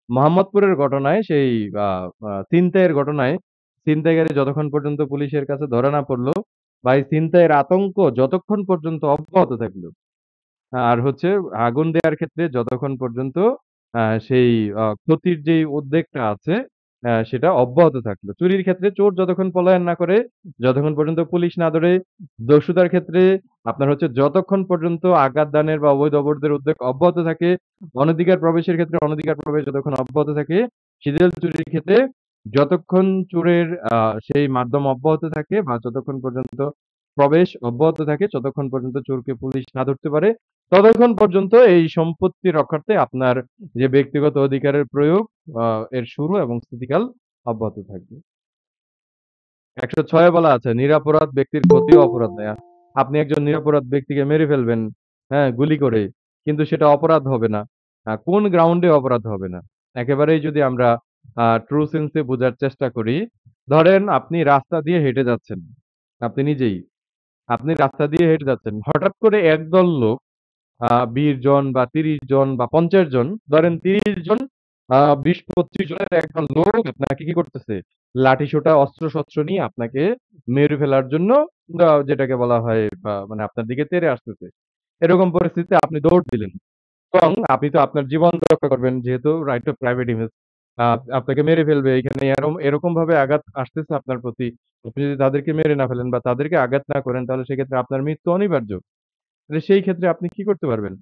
মোহাম্মদপুরের ঘটনায় সেই আ আ ছিনতাইয়ের ঘটনায় ছিনতাইকারী যতক্ষণ পর্যন্ত পুলিশের কাছে ধরা না পড়ল বা এই ছিনতাইয়ের আতঙ্ক যতক্ষণ পর্যন্ত অব্যাহত থাকলো। আর হচ্ছে আগুন দেয়ার ক্ষেত্রে যতক্ষণ পর্যন্ত সেই ক্ষতির যেই উদ্বেগটা আছে সেটা অব্যাহত থাকলো। চুরির ক্ষেত্রে চোর যতক্ষণ পলায়ন না করে, যতক্ষণ পর্যন্ত পুলিশ না ধরে, দস্যুতার ক্ষেত্রে আপনার হচ্ছে যতক্ষণ পর্যন্ত আঘাত দানের বা অবৈধ অবরোধের উদ্যোগ অব্যাহত থাকে, অনধিকার প্রবেশের ক্ষেত্রে অনধিকার প্রবেশ যতক্ষণ অব্যাহত থাকে, সিরিয়াল চুরির ক্ষেত্রে যতক্ষণ চোরের সেই মাধ্যম অব্যাহত থাকে বা যতক্ষণ পর্যন্ত প্রবেশ অব্যাহত থাকে, ততক্ষণ পর্যন্ত চোরকে পুলিশ না ধরতে পারে ততক্ষণ পর্যন্ত এই সম্পত্তি রক্ষার্থে আপনার যে ব্যক্তিগত অধিকারের প্রয়োগ আ এর শুরু এবং স্থিতিকাল অব্যাহত থাকবে। ১০৬ এ বলা আছে নিরপরাধ ব্যক্তির ক্ষতিও অপরাধ নয়। আপনি একজন নিরপরাধ ব্যক্তিকে মেরে ফেলবেন, গুলি করে। কিন্তু সেটা অপরাধ হবে না। কোন গ্রাউন্ডে অপরাধ হবে না? একেবারেই যদি আমরা ট্রু সেন্স এ বোঝার চেষ্টা করি, ধরেন আপনি রাস্তা দিয়ে হেঁটে যাচ্ছেন। আপনি নিজেই। আপনি রাস্তা দিয়ে হেঁটে যাচ্ছেন। হঠাৎ করে একদল লোক ২০ জন বা ৩০ জন বা ৫০ জন, ধরেন ৩০ জন ২০-২৫ জনের একদল লোক আপনাকে কি করতেছে? লাঠিসোঁটা, অস্ত্র-শস্ত্র নিয়ে আপনাকে মেরে ফেলার জন্য যেটাকে বলা হয় মানে আপনার দিকে তেড়ে আসতেছে। এরকম পরিস্থিতিতে আপনি দৌড় দিলেন। এবং আপনি তো আপনার জীবন রক্ষা করবেন যেহেতু রাইট অফ প্রাইভেট ইমেজ। আ আপনাকে মেরে ফেলবে এখানে এরকমভাবে আঘাত আসতেছে আপনার প্রতি। আপনি যদি তাদেরকে মেরে না ফেলেন বা তাদেরকে আঘাত না করেন তাহলে সেক্ষেত্রে আপনার মৃত্যু অনিবার্য। তাহলে সেই ক্ষেত্রে আপনি কি করতে পারবেন?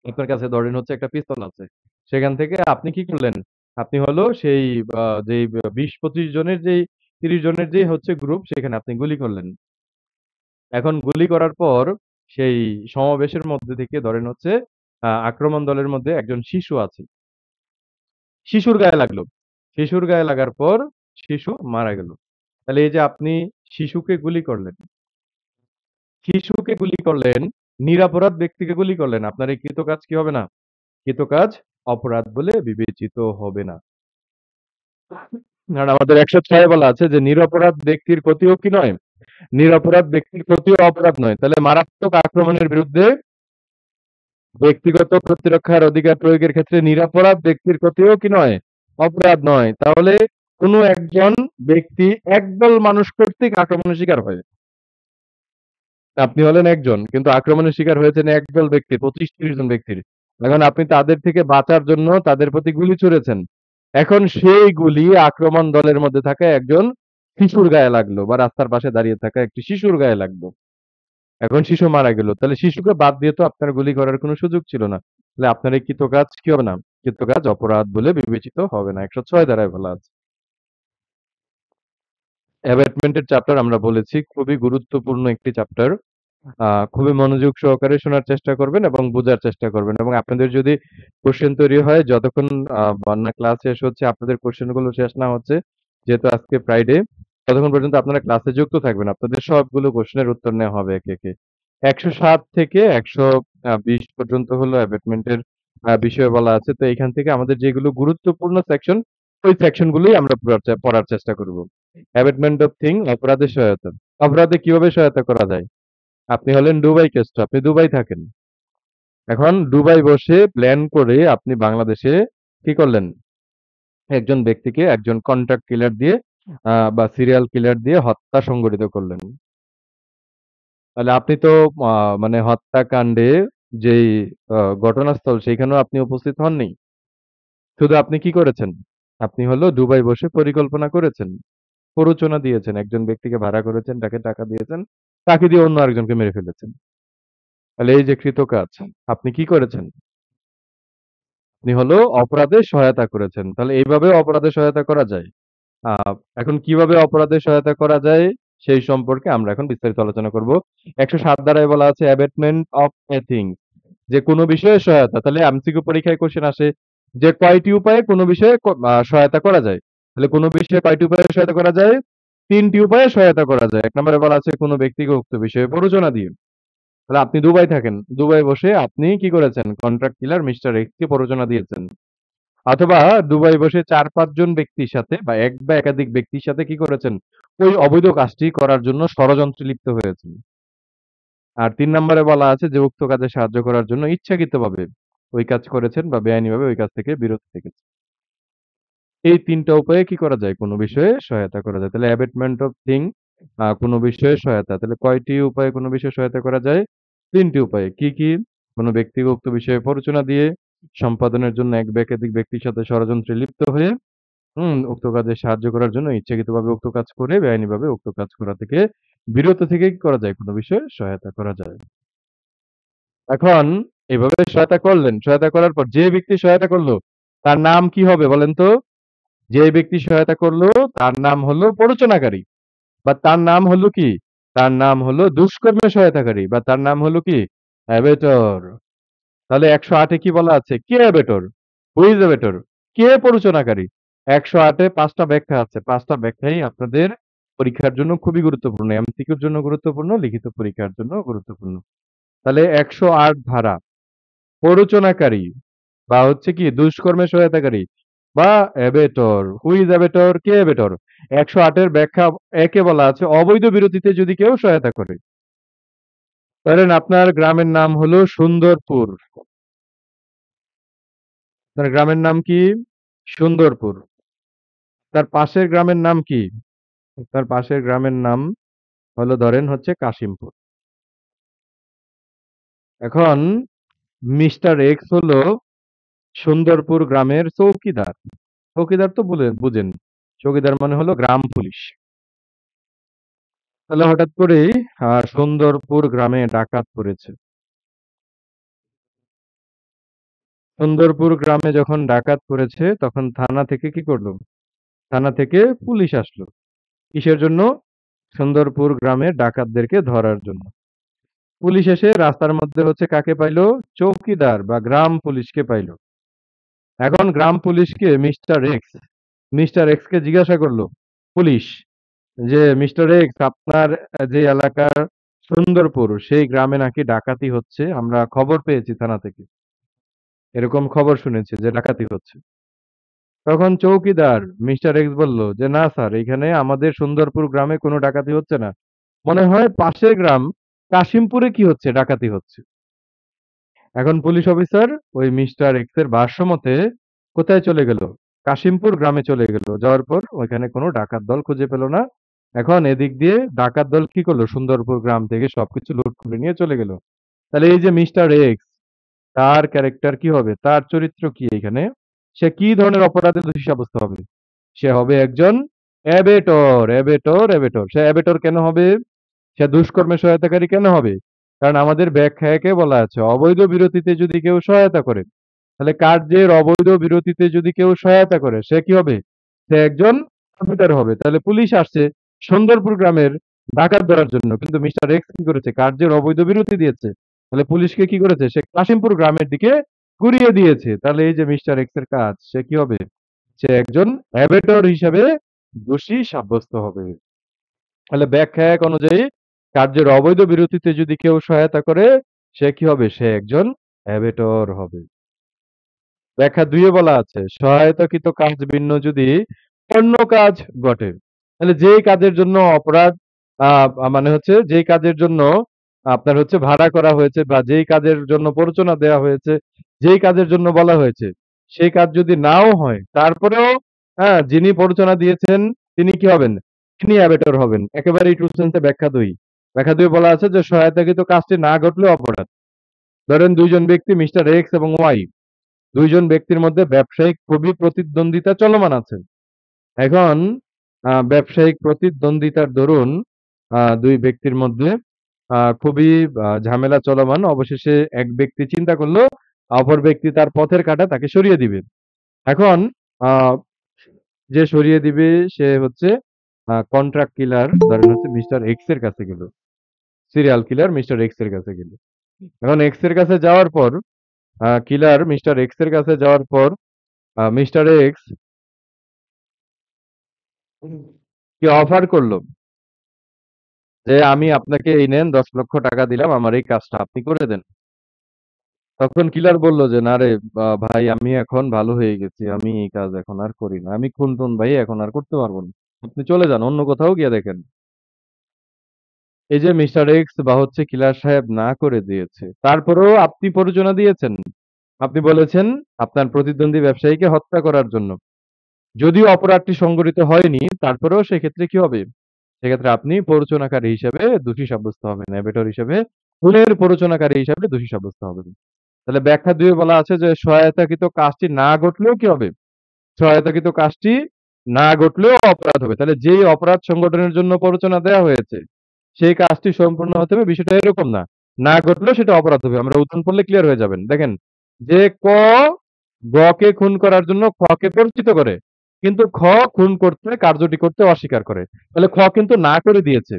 আপনার কাছে ধরেন হচ্ছে একটা পিস্তল আছে। সেখান থেকে আপনি কি করলেন? আপনি হলো সেই যেই ২০-২৫ জনের যেই ৩০ জনের যেই হচ্ছে গ্রুপ সেখানে আপনি গুলি করলেন। এখন গুলি করার পর সেই সমাবেশের মধ্যে থেকে ধরেন হচ্ছে আক্রমণ দলের মধ্যে একজন শিশু আছে। শিশুর গায়ে লাগলো। শিশুর গায়ে লাগার পর শিশু মারা গেল। তাহলে এই যে আপনি শিশুকে গুলি করলেন, শিশুকে গুলি করলেন, নিরপরাধ ব্যক্তিকে গুলি করলেন। আপনার এই কৃত কাজ কি হবে না? কৃত কাজ অপরাধ বলে বিবেচিত হবে না। আর আমাদের ১০৬ এ বলা আছে যে নিরপরাধ ব্যক্তির ক্ষতিও কি নয়? নিরপরাধ ব্যক্তির ক্ষতিও অপরাধ নয়। তাহলে মারাত্মক আক্রমণের বিরুদ্ধে ব্যক্তিগত প্রতিরক্ষার অধিকার প্রয়োগের ক্ষেত্রে নিরপরাধ ব্যক্তির ক্ষতিও কি নয়? অপরাধ নয়। তাহলে কোনো একজন ব্যক্তি একদল মানুষ কর্তৃক আক্রমণের শিকার হয়। আপনি হলেন একজন। কিন্তু আক্রমণের শিকার হয়েছেন একদল ব্যক্তির, ২৫-৩০ জন ব্যক্তির। এখন আপনি তাদের থেকে বাঁচার জন্য তাদের প্রতি গুলি ছুড়েছেন। এখন সেই গুলি আক্রমণ দলের মধ্যে থাকা একজন শিশুর গায়ে লাগলো বা রাস্তার পাশে দাঁড়িয়ে থাকা একটি শিশুর গায়ে লাগলো। এখন শিশু মারা গেল। তাহলে শিশুকে বাদ দিয়ে তো আপনার গুলি করার কোনো সুযোগ ছিল না। তাহলে আপনার এই কৃতকাজ কি হবে না? কৃতকাজ অপরাধ বলে বিবেচিত হবে না। ১০৬ ধারায় বলা আছে। অ্যাবাটমেন্ট এর চ্যাপ্টার আমরা বলেছি খুবই গুরুত্বপূর্ণ একটি চ্যাপ্টার। আ খুবই মনোযোগ সহকারে শোনার চেষ্টা করবেন এবং বোঝার চেষ্টা করবেন এবং আপনাদের যদি কোয়েশ্চেন তৈরি হয় যতক্ষণ না ক্লাস শেষ হচ্ছে আপনাদের কোয়েশ্চেন গুলো শেষ না হচ্ছে, যেহেতু আজকে ফ্রাইডে, ততক্ষণ পর্যন্ত আপনারা ক্লাসে যুক্ত থাকবেন। আপনাদের সবগুলো কোয়েশ্চেনের উত্তর নেওয়া হবে একে, একে। ১০৭ থেকে ১২০ পর্যন্ত হলো অ্যাবাটমেন্ট এর বিষয় বলা আছে। তো এখান থেকে আমাদের যেগুলো গুরুত্বপূর্ণ সেকশন, ওই সেকশন গুলোই আমরা পড়ার চেষ্টা করব। অ্যাবাটমেন্ট অফ থিং অপরাধের সহায়তা। অপরাধে কিভাবে সহায়তা করা যায়? আপনি হলেন দুবাই কেষ্ট। আপনি দুবাই থাকেন। এখন দুবাই বসে প্ল্যান করে আপনি বাংলাদেশে কি করলেন? একজন ব্যক্তিকে একজন কন্ট্রাক্ট কিলার দিয়ে বা সিরিয়াল কিলার দিয়ে হত্যা সংঘটিত করলেন। তাহলে আপনি তো আ মানে হত্যাকাণ্ডে যেই ঘটনাস্থল সেখানেও আপনি উপস্থিত হননি। শুধু আপনি কি করেছেন? আপনি হলো দুবাই বসে পরিকল্পনা করেছেন। প্ররোচনা দিয়েছেন। একজন ব্যক্তিকে ভাড়া করেছেন, তাকে টাকা দিয়েছেন। তাকে দিয়ে অন্য আরেকজনকে মেরে ফেলেছেন। তাহলে এই যে কৃতকাজ, আপনি কি করেছেন? আপনি হলো অপরাধে সহায়তা করেছেন। তাহলে এইভাবে অপরাধে সহায়তা করা যায়। আ এখন কিভাবে অপরাধে সহায়তা করা যায় সেই সম্পর্কে আমরা এখন বিস্তারিত আলোচনা করব। ১০৭ ধারায় বলা আছে অ্যাবেটমেন্ট অফ এ থিং, যে কোনো বিষয়ে সহায়তা। তাহলে এমসিকিউ পরীক্ষায় কোয়েশ্চেন আসে যে কয়টি উপায়ে কোনো বিষয়ে সহায়তা করা যায়? তাহলে কোনো বিষয়ে কয়টি উপায়ে সহায়তা করা যায়? ৩ টি উপায়ে সহায়তা করা যায়। ১ নম্বরে বলা আছে কোনো ব্যক্তিকে উক্ত বিষয়ে প্ররোচনা দিয়ে। তাহলে আপনি দুবাই থাকেন। দুবাই বসে আপনি কি করেছেন? কন্ট্রাক্ট কিলার মিস্টার এক্স কে প্ররোচনা দিয়েছেন। অথবা দুবাই বসে ৪-৫ জন ব্যক্তির সাথে বা এক বা একাধিক ব্যক্তির সাথে কি করেছেন? ওই অবৈধ কাজটি করার জন্য ষড়যন্ত্রে লিপ্ত হয়েছেন। আর ৩ নম্বরে বলা আছে যে উক্ত কাজে সাহায্য করার জন্য ইচ্ছাকৃতভাবে ওই কাজ করেছেন বা বেআইনিভাবে ওই কাজ থেকে বিরত থেকেছেন। এই ৩ টা উপায়ে কি করা যায়? কোন বিষয়ে সহায়তা করা যায়। তাহলে অ্যাবেটমেন্ট অফ থিং, কোন বিষয়ে সহায়তা। তাহলে কয়টি উপায়ে কোন বিষয়ে সহায়তা করা যায়? ৩ টি উপায়ে। কি, কি? কোন ব্যক্তিকে উক্ত বিষয়ে প্ররোচনা দিয়ে, সম্পাদনের জন্য এক বা একাধিক ব্যক্তির সাথে ষড়যন্ত্রে লিপ্ত হয়ে, উক্ত কাজে সাহায্য করার জন্য ইচ্ছাকৃতভাবে উক্ত কাজ করে বেআইনিভাবে উক্ত কাজ করা থেকে বিরত থেকে কি করা যায়? কোন বিষয়ে সহায়তা করা যায়। এখন এভাবে সহায়তা করলেন। সহায়তা করার পর যে ব্যক্তি সহায়তা করলো, তার নাম কি হবে বলেন তো? যে ব্যক্তি সহায়তা করলো তার নাম হলো প্ররোচনাকারী, বা তার নাম হলো কি? তার নাম হলো দুষ্কর্মে সহায়তাকারী, বা তার নাম হলো কি? অ্যাবেটর। তাহলে ১০৮ এ কি বলা আছে? কে অ্যাবেটর? Who is অ্যাবেটর? কে প্ররোচনাকারী? ১০৮ এ ৫ টা ব্যাখ্যা আছে। ৫ টা ব্যাখ্যাই আপনাদের পরীক্ষার জন্য খুবই গুরুত্বপূর্ণ। এমসিকিউর জন্য গুরুত্বপূর্ণ, লিখিত পরীক্ষার জন্য গুরুত্বপূর্ণ। তাহলে ১০৮ ধারা, প্ররোচনাকারী বা হচ্ছে কি দুষ্কর্মে সহায়তাকারী বা অ্যাবেটর। Who is অ্যাবেটর? কে অ্যাবেটর? ১০৮ এর ব্যাখ্যা ১ এ বলা আছে অবৈধ বিরতিতে যদি কেউ সহায়তা করে। ধরেন আপনার গ্রামের নাম হলো সুন্দরপুর। আপনার গ্রামের নাম কি? সুন্দরপুর। তার পাশের গ্রামের নাম কি? তার পাশের গ্রামের নাম হলো ধরেন হচ্ছে কাশিমপুর। এখন মিস্টার এক্স হলো সুন্দরপুর গ্রামের চৌকিদার। চৌকিদার তো বুঝেন। চৌকিদার মানে হলো গ্রাম পুলিশ। তাহলে হঠাৎ করেই সুন্দরপুর গ্রামে ডাকাত পড়েছে। সুন্দরপুর গ্রামে যখন ডাকাত পড়েছে তখন থানা থেকে কি করলো? থানা থেকে পুলিশ আসলো। কিসের জন্য? সুন্দরপুর গ্রামের ডাকাতদেরকে ধরার জন্য। পুলিশ এসে রাস্তার মধ্যে হচ্ছে কাকে পাইলো? চৌকিদার বা গ্রাম পুলিশকে পাইলো। এখন গ্রাম পুলিশকে মিস্টার এক্স কে জিজ্ঞাসা করলো পুলিশ যে, "মিস্টার এক্স, আপনার যে এলাকার সুন্দরপুর সেই গ্রামে নাকি ডাকাতি হচ্ছে। আমরা খবর পেয়েছি থানা থেকে। এরকম খবর শুনেছি যে ডাকাতি হচ্ছে।" তখন চৌকিদার মিস্টার এক্স বলল যে, "না স্যার, এখানে আমাদের সুন্দরপুর গ্রামে কোনো ডাকাতি হচ্ছে না। মনে হয় পাশের গ্রাম কাশিমপুরে কি হচ্ছে? ডাকাতি হচ্ছে।" এখন পুলিশ অফিসার ওই মিস্টার এক্স এর ভাষ্য মতে কোথায় চলে গেল? কাশিমপুর গ্রামে চলে গেল। যাওয়ার পর ওইখানে কোনো ডাকাত দল খুঁজে পেল না। এখন এদিক দিয়ে ডাকাত দল কি করলো? সুন্দরপুর গ্রাম থেকে সবকিছু লুট করে নিয়ে চলে গেল। তাহলে এই যে মিস্টার এক্স, তার ক্যারেক্টার কি হবে? তার চরিত্র কি এইখানে? সে কি ধরনের অপরাধে দোষী সাব্যস্ত হবে? সে হবে একজন অ্যাবেটর। সে অ্যাবেটর কেন হবে? সে দুষ্কর্মে সহায়তাকারী কেন হবে? কারণ আমাদের ব্যাখ্যা ১ এ বলা আছে অবৈধ বিরতিতে যদি কেউ সহায়তা করে, তাহলে কার্যের অবৈধ বিরতিতে যদি কেউ সহায়তা করে সে কি হবে? সে একজন অ্যাবেটর হবে। তাহলে পুলিশ আসছে সুন্দরপুর গ্রামের ডাকাত ধরার জন্য। কিন্তু মিস্টার এক্স কি করেছে? কার্যের অবৈধ বিরতি দিয়েছে। তাহলে পুলিশকে কি করেছে? সে কাশিমপুর গ্রামের দিকে ঘুরিয়ে দিয়েছে। তাহলে এই যে মিস্টার এক্স এর কাজ, সে কি হবে? সে একজন অ্যাবেটর হিসাবে দোষী সাব্যস্ত হবে। তাহলে ব্যাখ্যা ১ অনুযায়ী কার্যের অবৈধ বিরতিতে যদি কেউ সহায়তা করে সে কি হবে? সে একজন অ্যাবেটর হবে। ব্যাখ্যা ২ এ বলা আছে সহায়তাকৃত কাজ ভিন্ন যদি অন্য কাজ ঘটে। তাহলে যেই কাজের জন্য অপরাধ, আ মানে হচ্ছে যেই কাজের জন্য আপনার হচ্ছে ভাড়া করা হয়েছে বা যেই কাজের জন্য প্ররোচনা দেয়া হয়েছে, যেই কাজের জন্য বলা হয়েছে, সেই কাজ যদি নাও হয় তারপরেও যিনি প্ররোচনা দিয়েছেন তিনি কি হবেন? তিনি অ্যাবেটর হবেন। একেবারেই ট্রু সেন্স এ ব্যাখ্যা ২। ব্যাখ্যা ২ বলা আছে যে সহায়তাকৃত কাজটি না ঘটলেও অপরাধ। ধরেন ২ জন ব্যক্তি মিস্টার এক্স এবং ওয়াই, ২ জন ব্যক্তির মধ্যে ব্যবসায়িক প্রতিদ্বন্দ্বিতা চলমান আছে। এখন ব্যবসায়িক প্রতিদ্বন্দ্বিতার দরুন ২ ব্যক্তির মধ্যে খুবই ঝামেলা চলমান। অবশেষে এক ব্যক্তি চিন্তা করলো, অপর ব্যক্তি তার পথের কাঁটা তাকে সরিয়ে দিবে। এখন আ যে সরিয়ে দিবে সে হচ্ছে কন্ট্রাক্ট কিলার ধরেন হচ্ছে মিস্টার এক্স এর কাছে গেল। সিরিয়াল কিলার মিস্টার এক্স এর কাছে গেল। এখন এক্স এর কাছে যাওয়ার পর কিলার মিস্টার এক্স এর কাছে যাওয়ার পর মিস্টার এক্স কি অফার করলো যে, "আমি আপনাকে এই নেন ১০ লক্ষ টাকা দিলাম, আমার এই কাজটা আপনি করে দেন।" তখন কিলার বলল যে, "না রে ভাই আমি এখন ভালো হয়ে গেছি। আমি এই কাজ এখন আর করি না। আমি খুন-টুন ভাই এখন আর করতে পারব না। আপনি চলে যান, অন্য কোথাও গিয়ে দেখেন।" এই যে মিস্টার এক্স বা হচ্ছে কিলার সাহেব না করে দিয়েছে। তারপরেও আপনি প্ররোচনা দিয়েছেন। আপনি বলেছেন আপনার প্রতিদ্বন্দ্বী ব্যবসায়ীকে হত্যা করার জন্য। যদিও অপরাধটি সংঘটিত হয়নি, তারপরেও সেক্ষেত্রে কি হবে? সেক্ষেত্রে আপনি প্ররোচনাকারী হিসেবে দোষী সাব্যস্ত হবেন। অ্যাবেটর হিসেবে খুনের প্ররোচনাকারী হিসাবে দোষী সাব্যস্ত হবেন। তাহলে ব্যাখ্যা ২ এ বলা আছে যে সহায়তাকৃত কাজটি না ঘটলেও কি হবে? সহায়তাকৃত কাজটি না ঘটলেও অপরাধ হবে। তাহলে যেই অপরাধ সংগঠনের জন্য প্ররোচনা দেয়া হয়েছে, সেই কাজটি সম্পূর্ণ হতে হবে বিষয়টা এরকম না। না ঘটলেও সেটা অপরাধ হবে। আমরা উদাহরণ পড়লে ক্লিয়ার হয়ে যাবেন। দেখেন যে গ কে খুন করার জন্য খ কে পরিচিত করে। কিন্তু খ খুন করতে কার্যটি করতে অস্বীকার করে। তাহলে খ কিন্তু না করে দিয়েছে।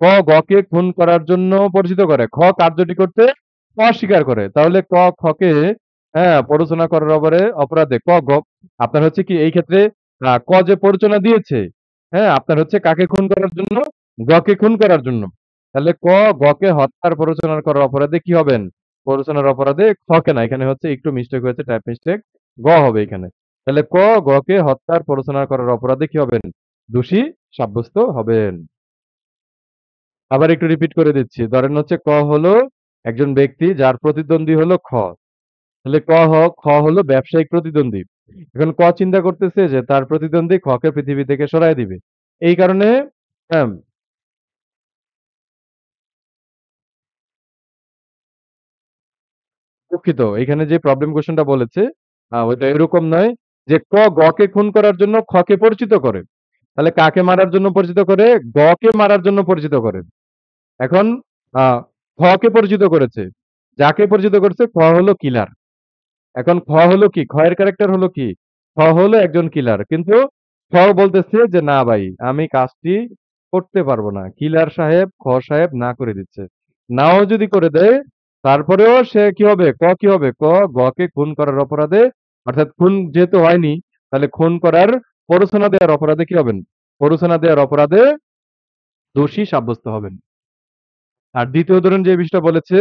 ক গ কে খুন করার জন্য পরিচিত করে। খ কার্যটি করতে অস্বীকার করে। তাহলে ক খকে প্ররোচনা করার অপরাধে আপনার হচ্ছে কি এই ক্ষেত্রে ক যে প্ররোচনা দিয়েছে, আপনার হচ্ছে কাকে খুন করার জন্য? গ কে খুন করার জন্য। তাহলে গ কে হত্যার প্ররোচনা করার অপরাধে কি হবেন? প্ররোচনার অপরাধে খ কে না, এখানে হচ্ছে একটু মিস্টেক হয়েছে, টাইপ মিস্টেক। গ হবে এখানে। তাহলে গ কে হত্যার প্ররোচনা করার অপরাধে কি হবেন? দোষী সাব্যস্ত হবেন। আবার একটু রিপিট করে দিচ্ছি। ধরেন হচ্ছে ক হলো একজন ব্যক্তি যার প্রতিদ্বন্দ্বী হলো খ। তাহলে খ হলো ব্যবসায়িক প্রতিদ্বন্দ্বী। এখন ক চিন্তা করতেছে যে তার প্রতিদ্বন্দ্বী খকে পৃথিবী থেকে সরায় দিবে। এই কারণে হ্যাঁ, দুঃখিত। এখানে যে প্রবলেম কোয়েশ্চেনটা বলেছে ওইটা এরকম নয় যে গকে খুন করার জন্য খকে পরিচিত করে। তাহলে কাকে মারার জন্য পরিচিত করে? গকে মারার জন্য পরিচিত করে। এখন আ খকে পরিচিত করেছে। যাকে পরিচিত করছে খ হলো কিলার। এখন খ হলো কি? খ এর ক্যারেক্টার হলো কি? খ হলো একজন কিলার। কিন্তু খ বলতেছে যে, "না ভাই, আমি কাজটি করতে পারবো না।" কিলার সাহেব, খ সাহেব না করে দিচ্ছে। নাও যদি করে দেয়, তারপরেও সে কি হবে? কি হবে? গ কে খুন করার অপরাধে অর্থাৎ খুন যেহেতু হয়নি, তাহলে খুন করার প্ররোচনা দেওয়ার অপরাধে কি হবেন? প্ররোচনা দেওয়ার অপরাধে দোষী সাব্যস্ত হবেন। আর ২য় উদাহরণ যে বিষয়টা বলেছে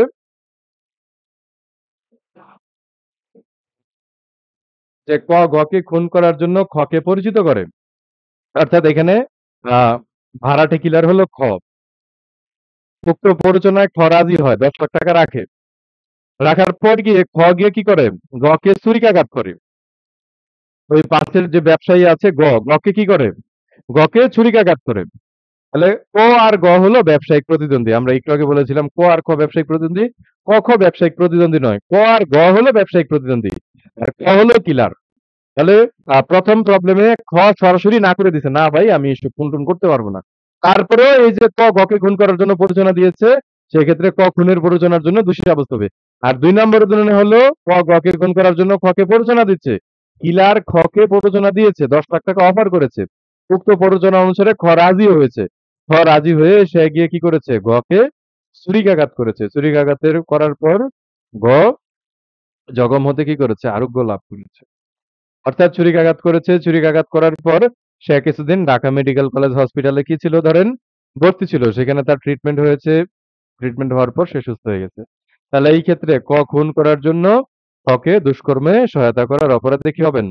যে, গ কে খুন করার জন্য খ কে পরিচিত করে। অর্থাৎ এখানে আ ভাড়াটে কিলার হলো খ। উক্ত প্ররোচনায় খ রাজি হয়, ৳১০,০০,০০০ রাখে। রাখার পর গিয়ে কি করে? গ কে ছুরিকাঘাত করে। ওই পাশের যে ব্যবসায়ী আছে গ কে কি করে? গ কে ছুরিকাঘাত করে। তাহলে আর গ হলো ব্যবসায়িক প্রতিদ্বন্দ্বী। আমরা একটু আগে বলেছিলাম আর খ ব্যবসায়িক প্রতিদ্বন্দ্বী। খ ব্যবসায়িক প্রতিদ্বন্দ্বী নয়। আর গ হলো ব্যবসায়িক প্রতিদ্বন্দ্বী। আর খ হলো কিলার। তাহলে ১ম প্রবলেমে খ সরাসরি না করে দিছে। না ভাই আমি এসব খুন-টুন করতে পারব না। তারপরেও এই যে গকে খুন করার জন্য প্ররোচনা দিয়েছে, সেক্ষেত্রে খুনের প্ররোচনার জন্য দোষী সাব্যস্ত হবে। আর ২ নম্বর উদাহরণে হলো গকে খুন করার জন্য খকে প্ররোচনা দিচ্ছে। কিলার খকে প্ররোচনা দিয়েছে, ৳১০,০০,০০০ অফার করেছে। উক্ত প্ররোচনা অনুসারে খ রাজি হয়েছে। খ রাজি হয়ে সে গিয়ে কি করেছে? গকে ছুরিকাঘাত করেছে। ছুরিকাঘাতের করার পর গ জখম হতে কি করেছে? আরোগ্য লাভ করেছে। অর্থাৎ ছুরিকাঘাত করেছে। ছুরিকাঘাত করার পর সে কিছুদিন ঢাকা মেডিকেল কলেজ হসপিটালে কি ছিল ধরেন ভর্তি ছিল। সেখানে তার ট্রিটমেন্ট হয়েছে। ট্রিটমেন্ট হওয়ার পর সে সুস্থ হয়ে গেছে। তাহলে এই ক্ষেত্রে খুন করার জন্য খকে দুষ্কর্মে সহায়তা করার অপরাধে কি হবেন?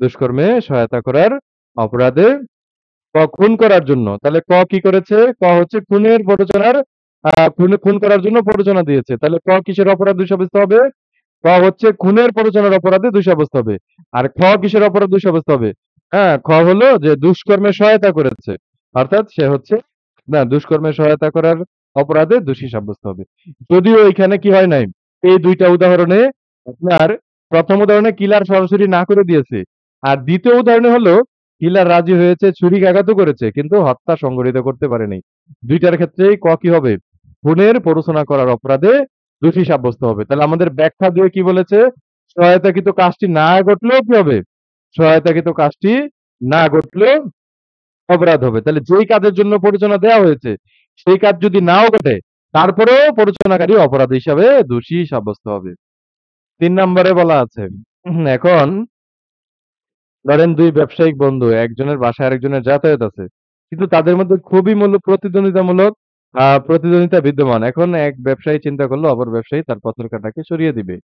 দুষ্কর্মে সহায়তা করার অপরাধে খুন করার জন্য। তাহলে কি করেছে? হচ্ছে খুনের প্ররোচনার খুন করার জন্য প্ররোচনা দিয়েছে। তাহলে কিসের অপরাধ সাব্যস্ত হবে? হচ্ছে খুনের প্ররোচনার অপরাধে দোষী সাব্যস্ত হবে। আর কিসের অপরাধ দোষী সাব্যস্ত হবে? খ হলো যে দুষ্কর্মে সহায়তা করেছে। অর্থাৎ সে হচ্ছে না দুষ্কর্মে সহায়তা করার অপরাধে দোষী সাব্যস্ত হবে। যদিও এখানে কি হয় নাই? এই ২ টা উদাহরণে আপনার ১ম উদাহরণে কিলার সরাসরি না করে দিয়েছে। আর ২য় উদাহরণে হলো কিলার রাজি হয়েছে, ছুরিকাঘাতও করেছে কিন্তু হত্যা সংঘটিত করতে পারে নাই। ২ টার ক্ষেত্রেই কি হবে? খুনের প্ররোচনা করার অপরাধে দোষী সাব্যস্ত হবে। তাহলে আমাদের ব্যাখ্যা দিয়ে কি বলেছে? সহায়তাকৃত কাজটি না ঘটলেও কি হবে? সহায়তাকৃত কাজটি না ঘটলেও অপরাধ হবে। তাহলে যেই কাজের জন্য প্ররোচনা দেওয়া হয়েছে সেই কাজ যদি নাও ঘটে তারপরেও প্ররোচনাকারী অপরাধ হিসাবে দোষী সাব্যস্ত হবে। ৩ নম্বরে বলা আছে এখন ধরেন ২ ব্যবসায়িক বন্ধু, একজনের বাসায় আরেকজনের যাতায়াত আছে। কিন্তু তাদের মধ্যে খুবই প্রতিদ্বন্দ্বিতা বিদ্যমান। এখন এক ব্যবসায়ী চিন্তা করলো অপর ব্যবসায়ী তার পথের কাঁটাকে সরিয়ে দিবে।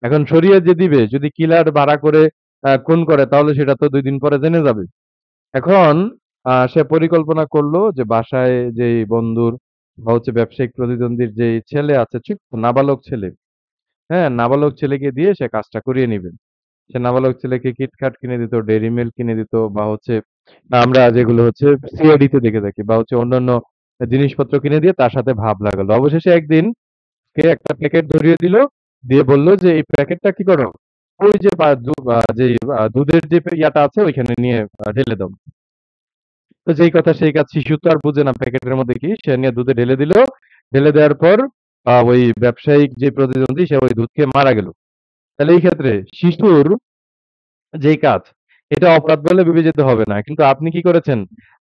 এখন সরিয়ে যে দিবে যদি কিলার ভাড়া করে খুন করে তাহলে সেটা তো ২ দিন পরে জেনে যাবে। এখন সে পরিকল্পনা করলো যে বাসায় যেই বন্ধুর বা হচ্ছে ব্যবসায়িক প্রতিদ্বন্দ্বীর যেই ছেলে আছে ছোট্ট নাবালক ছেলে, হ্যাঁ? নাবালক ছেলেকে দিয়ে সে কাজটা করিয়ে নিবে। সে নাবালক ছেলেকে কিটক্যাট কিনে দিত, ডেইরি মিল্ক কিনে দিত বা হচ্ছে আমরা যেগুলো হচ্ছে সিআইডি তে দেখে থাকি বা হচ্ছে অন্যান্য জিনিসপত্র কিনে দিয়ে তার সাথে ভাব লাগালো। অবশেষে একদিন কে একটা প্যাকেট ধরিয়ে দিল, দিয়ে বলল যে, "এই প্যাকেটটা কি করো? ওই যে বা দু আ যেই দুধের যে ইয়াটা আছে ওইখানে নিয়ে ঢেলে দাও।" তো যেই কথা সেই কাজ। শিশু তো আর বুঝে না প্যাকেটের মধ্যে কি। সে নিয়ে দুধে ঢেলে দিল। ঢেলে দেওয়ার পর ওই ব্যবসায়িক যে প্রতিদ্বন্দ্বী সে ওই দুধ খেয়ে মারা গেল। তাহলে এই ক্ষেত্রে শিশুর যেই কাজ এটা অপরাধ বলে বিবেচিত হবে না। কিন্তু আপনি কি করেছেন?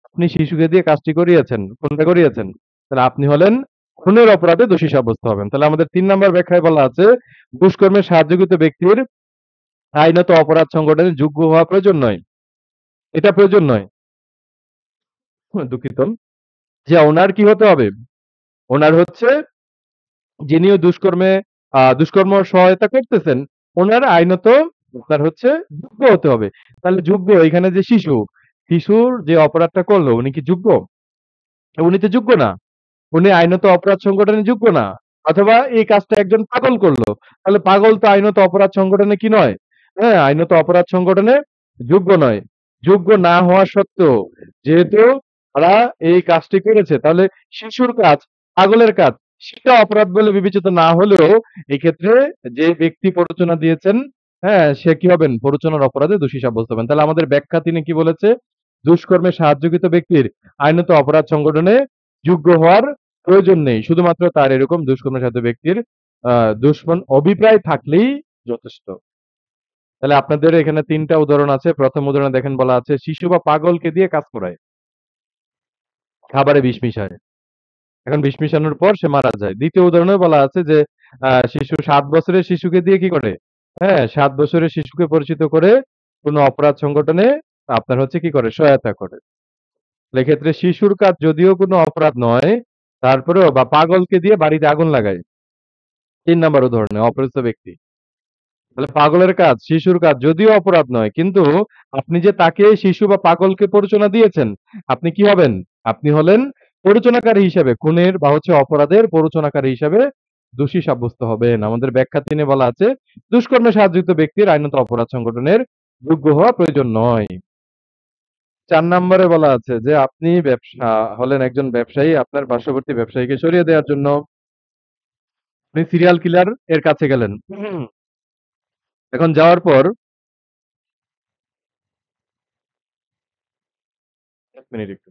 আপনি শিশুকে দিয়ে কাজটি করিয়েছেন, খুনটা করিয়েছেন। তাহলে আপনি হলেন খুনের অপরাধে দোষী সাব্যস্ত হবেন। তাহলে আমাদের ৩ নাম্বার ব্যাখ্যায় বলা আছে, দুষ্কর্মে সাহায্যকৃত ব্যক্তির আইনত অপরাধ সংগঠনে যোগ্য হওয়া প্রয়োজন নয়। এটা প্রয়োজন নয়। দুঃখিত। যে ওনার কি হতে হবে? ওনার হচ্ছে যিনি ওই দুষ্কর্ম সহায়তা করতেছেন, ওনার আইনত আপনার হচ্ছে যোগ্য হতে হবে। তাহলে যোগ্য এখানে যে শিশুর যে অপরাধটা করলো উনি কি যোগ্য? উনি তো যোগ্য না। উনি আইনত অপরাধ সংগঠনে যোগ্য না। অথবা এই কাজটা একজন পাগল করলো। তাহলে পাগল তো আইনত অপরাধ সংগঠনে কি নয়? হ্যাঁ, আইনত অপরাধ সংগঠনে যোগ্য নয়। যোগ্য না হওয়া সত্ত্বেও যেহেতু তারা এই কাজটি করেছে তাহলে শিশুর কাজ, পাগলের কাজ সেটা অপরাধ বলে বিবেচিত না হলেও এক্ষেত্রে যে ব্যক্তি প্ররোচনা দিয়েছেন, হ্যাঁ, সে কি হবেন? প্ররোচনার অপরাধে দোষী সাব্যস্ত হবেন। তাহলে আমাদের ব্যাখ্যা তিনি কি বলেছে? দুষ্কর্মে সাহায্যকৃত ব্যক্তির আইনত অপরাধ সংগঠনে যোগ্য হওয়ার প্রয়োজন নেই। শুধুমাত্র তার এরকম দুষ্কর্মসাধ্য ব্যক্তির আ অভিপ্রায় থাকলেই যথেষ্ট। তাহলে আপনাদের এখানে ৩ টা উদাহরণ আছে। ১ম উদাহরণে দেখেন বলা আছে শিশু বা পাগলকে দিয়ে কাজ করায়। খাবারে বিষ মিশায়। এখন বিষ মিশানোর পর সে মারা যায়। ২য় উদাহরণেও বলা আছে যে ৭ বছরের শিশুকে দিয়ে কি করে? হ্যাঁ, ৭ বছরের শিশুকে পরিচিত করে কোনো অপরাধ সংগঠনে আপনার হচ্ছে কি করে? সহায়তা করে। এক্ষেত্রে শিশুর কাজ যদিও কোনো অপরাধ নয়, তারপরেও বা পাগলকে দিয়ে বাড়িতে আগুন লাগায়। ৩ নাম্বার উদাহরণে অপরিচিত ব্যক্তি। তাহলে পাগলের কাজ, শিশুর কাজ যদিও অপরাধ নয়, কিন্তু আপনি যে তাকে শিশু বা পাগলকে প্ররোচনা দিয়েছেন, আপনি কি হবেন? আপনি হলেন প্ররোচনাকারী হিসেবে খুনের বা হচ্ছে অপরাধের প্ররোচনাকারী হিসেবে দোষী সাব্যস্ত হবেন। আমাদের ব্যাখ্যা ৩ এ বলা আছে, দুষ্কর্মে সাহায্যযুক্ত ব্যক্তির আইনত অপরাধ সংগঠনের যোগ্য হওয়া প্রয়োজন নয়। ৪ নম্বরে বলা আছে যে আপনি হলেন একজন ব্যবসায়ী, আপনার পার্শ্ববর্তী ব্যবসায়ীকে সরিয়ে দেওয়ার জন্য আপনি সিরিয়াল কিলার এর কাছে গেলেন। এখন যাওয়ার পর ১ মিনিট একটু।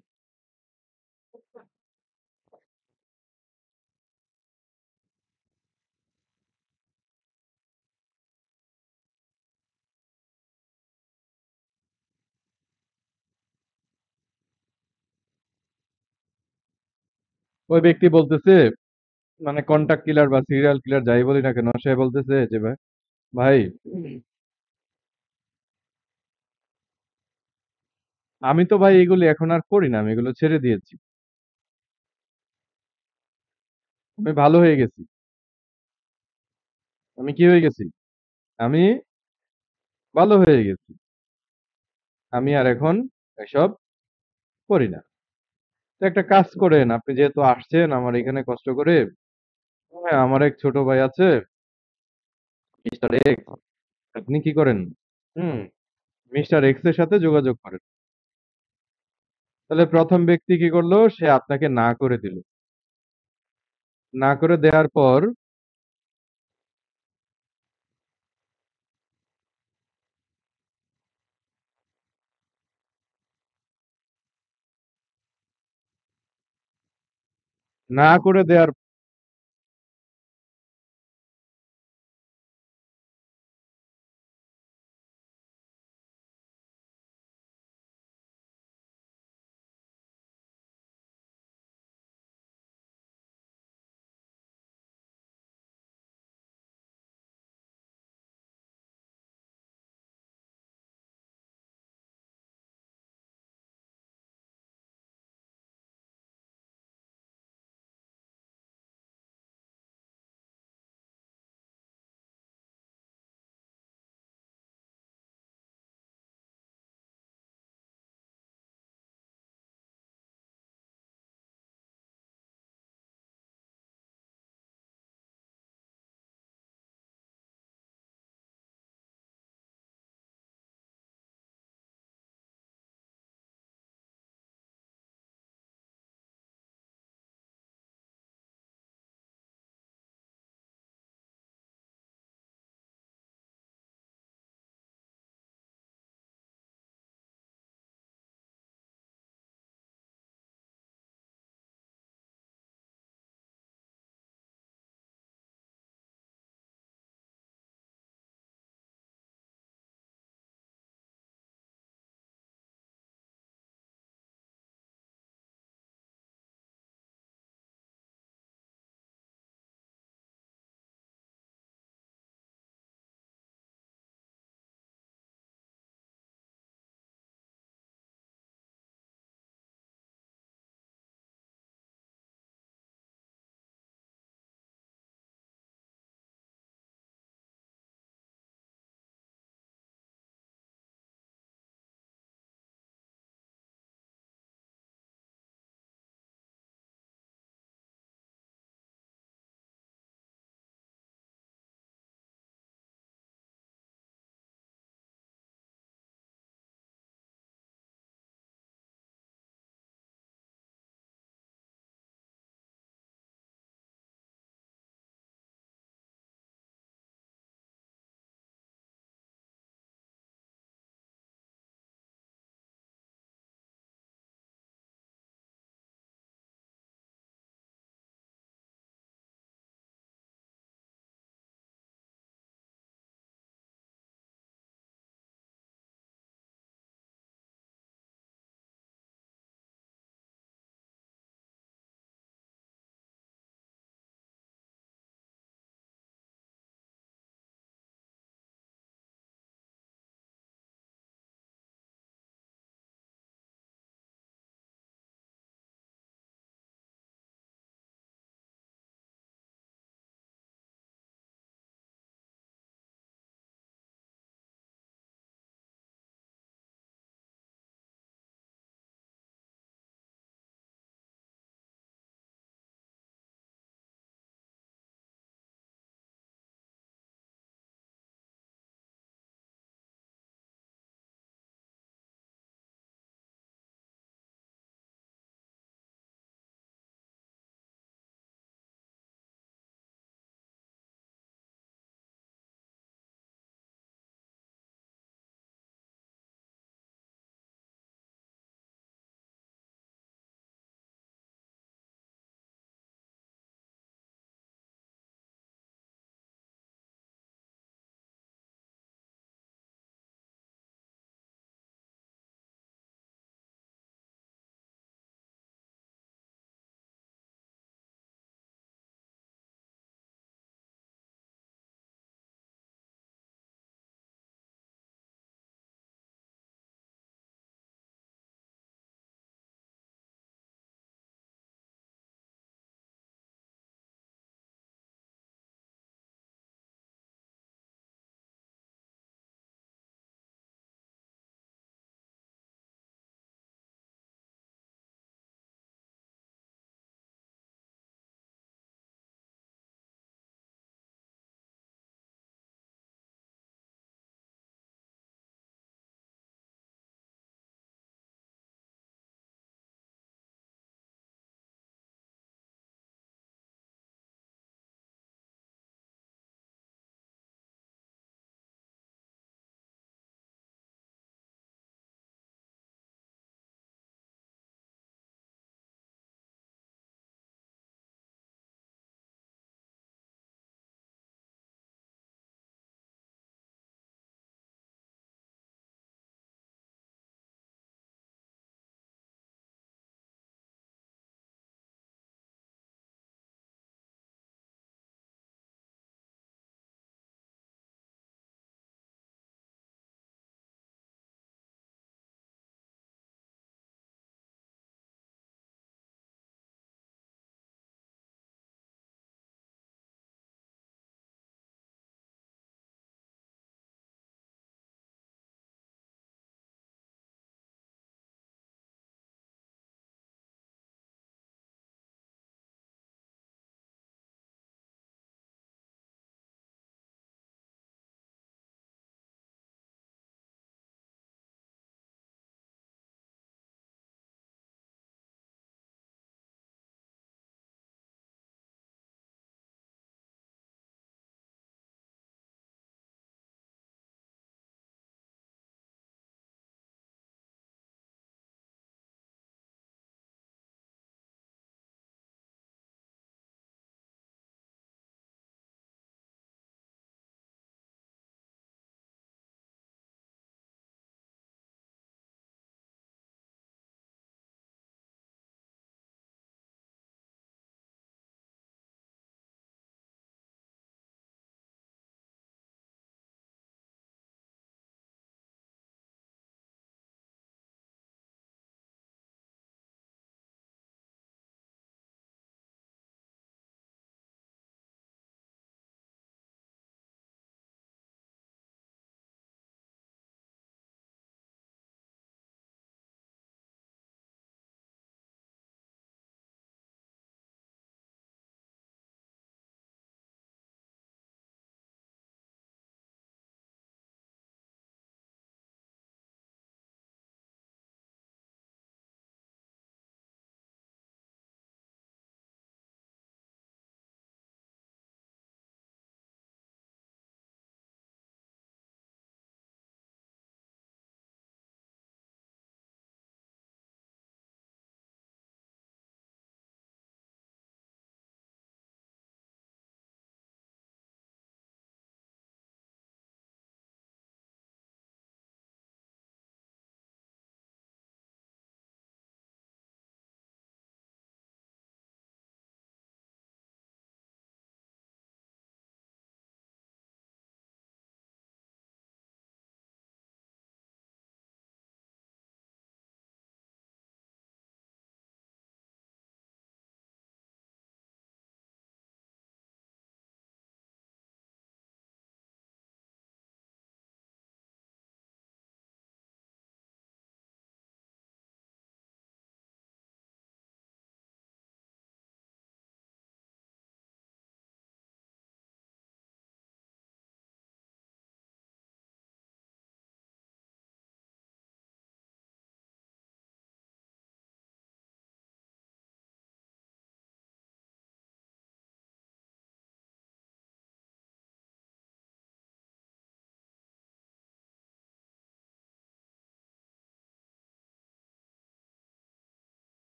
ওই ব্যক্তি বলতেছে মানে কন্টাক্ট কিলার বা সিরিয়াল কিলার যাই বলি না কেন সে বলতেছে যে ভাই আমি তো ভাই এগুলি এখন আর করি না। আমি এগুলো ছেড়ে দিয়েছি। আমি ভালো হয়ে গেছি। আমি কি হয়ে গেছি? আমি ভালো হয়ে গেছি। আমি আর এখন এসব করি না। তো একটা কাজ করেন, আপনি যেহেতু আসছেন আমার এখানে কষ্ট করে, হ্যাঁ, আমার এক ছোট ভাই আছে, মিস্টার এক্স। আপনি কি করেন? হুম, মিস্টার এক্স এর সাথে যোগাযোগ করেন। তাহলে ১ম ব্যক্তি কি করলো? সে আপনাকে না করে দিল। না করে দেওয়ার পর না করে দেওয়ার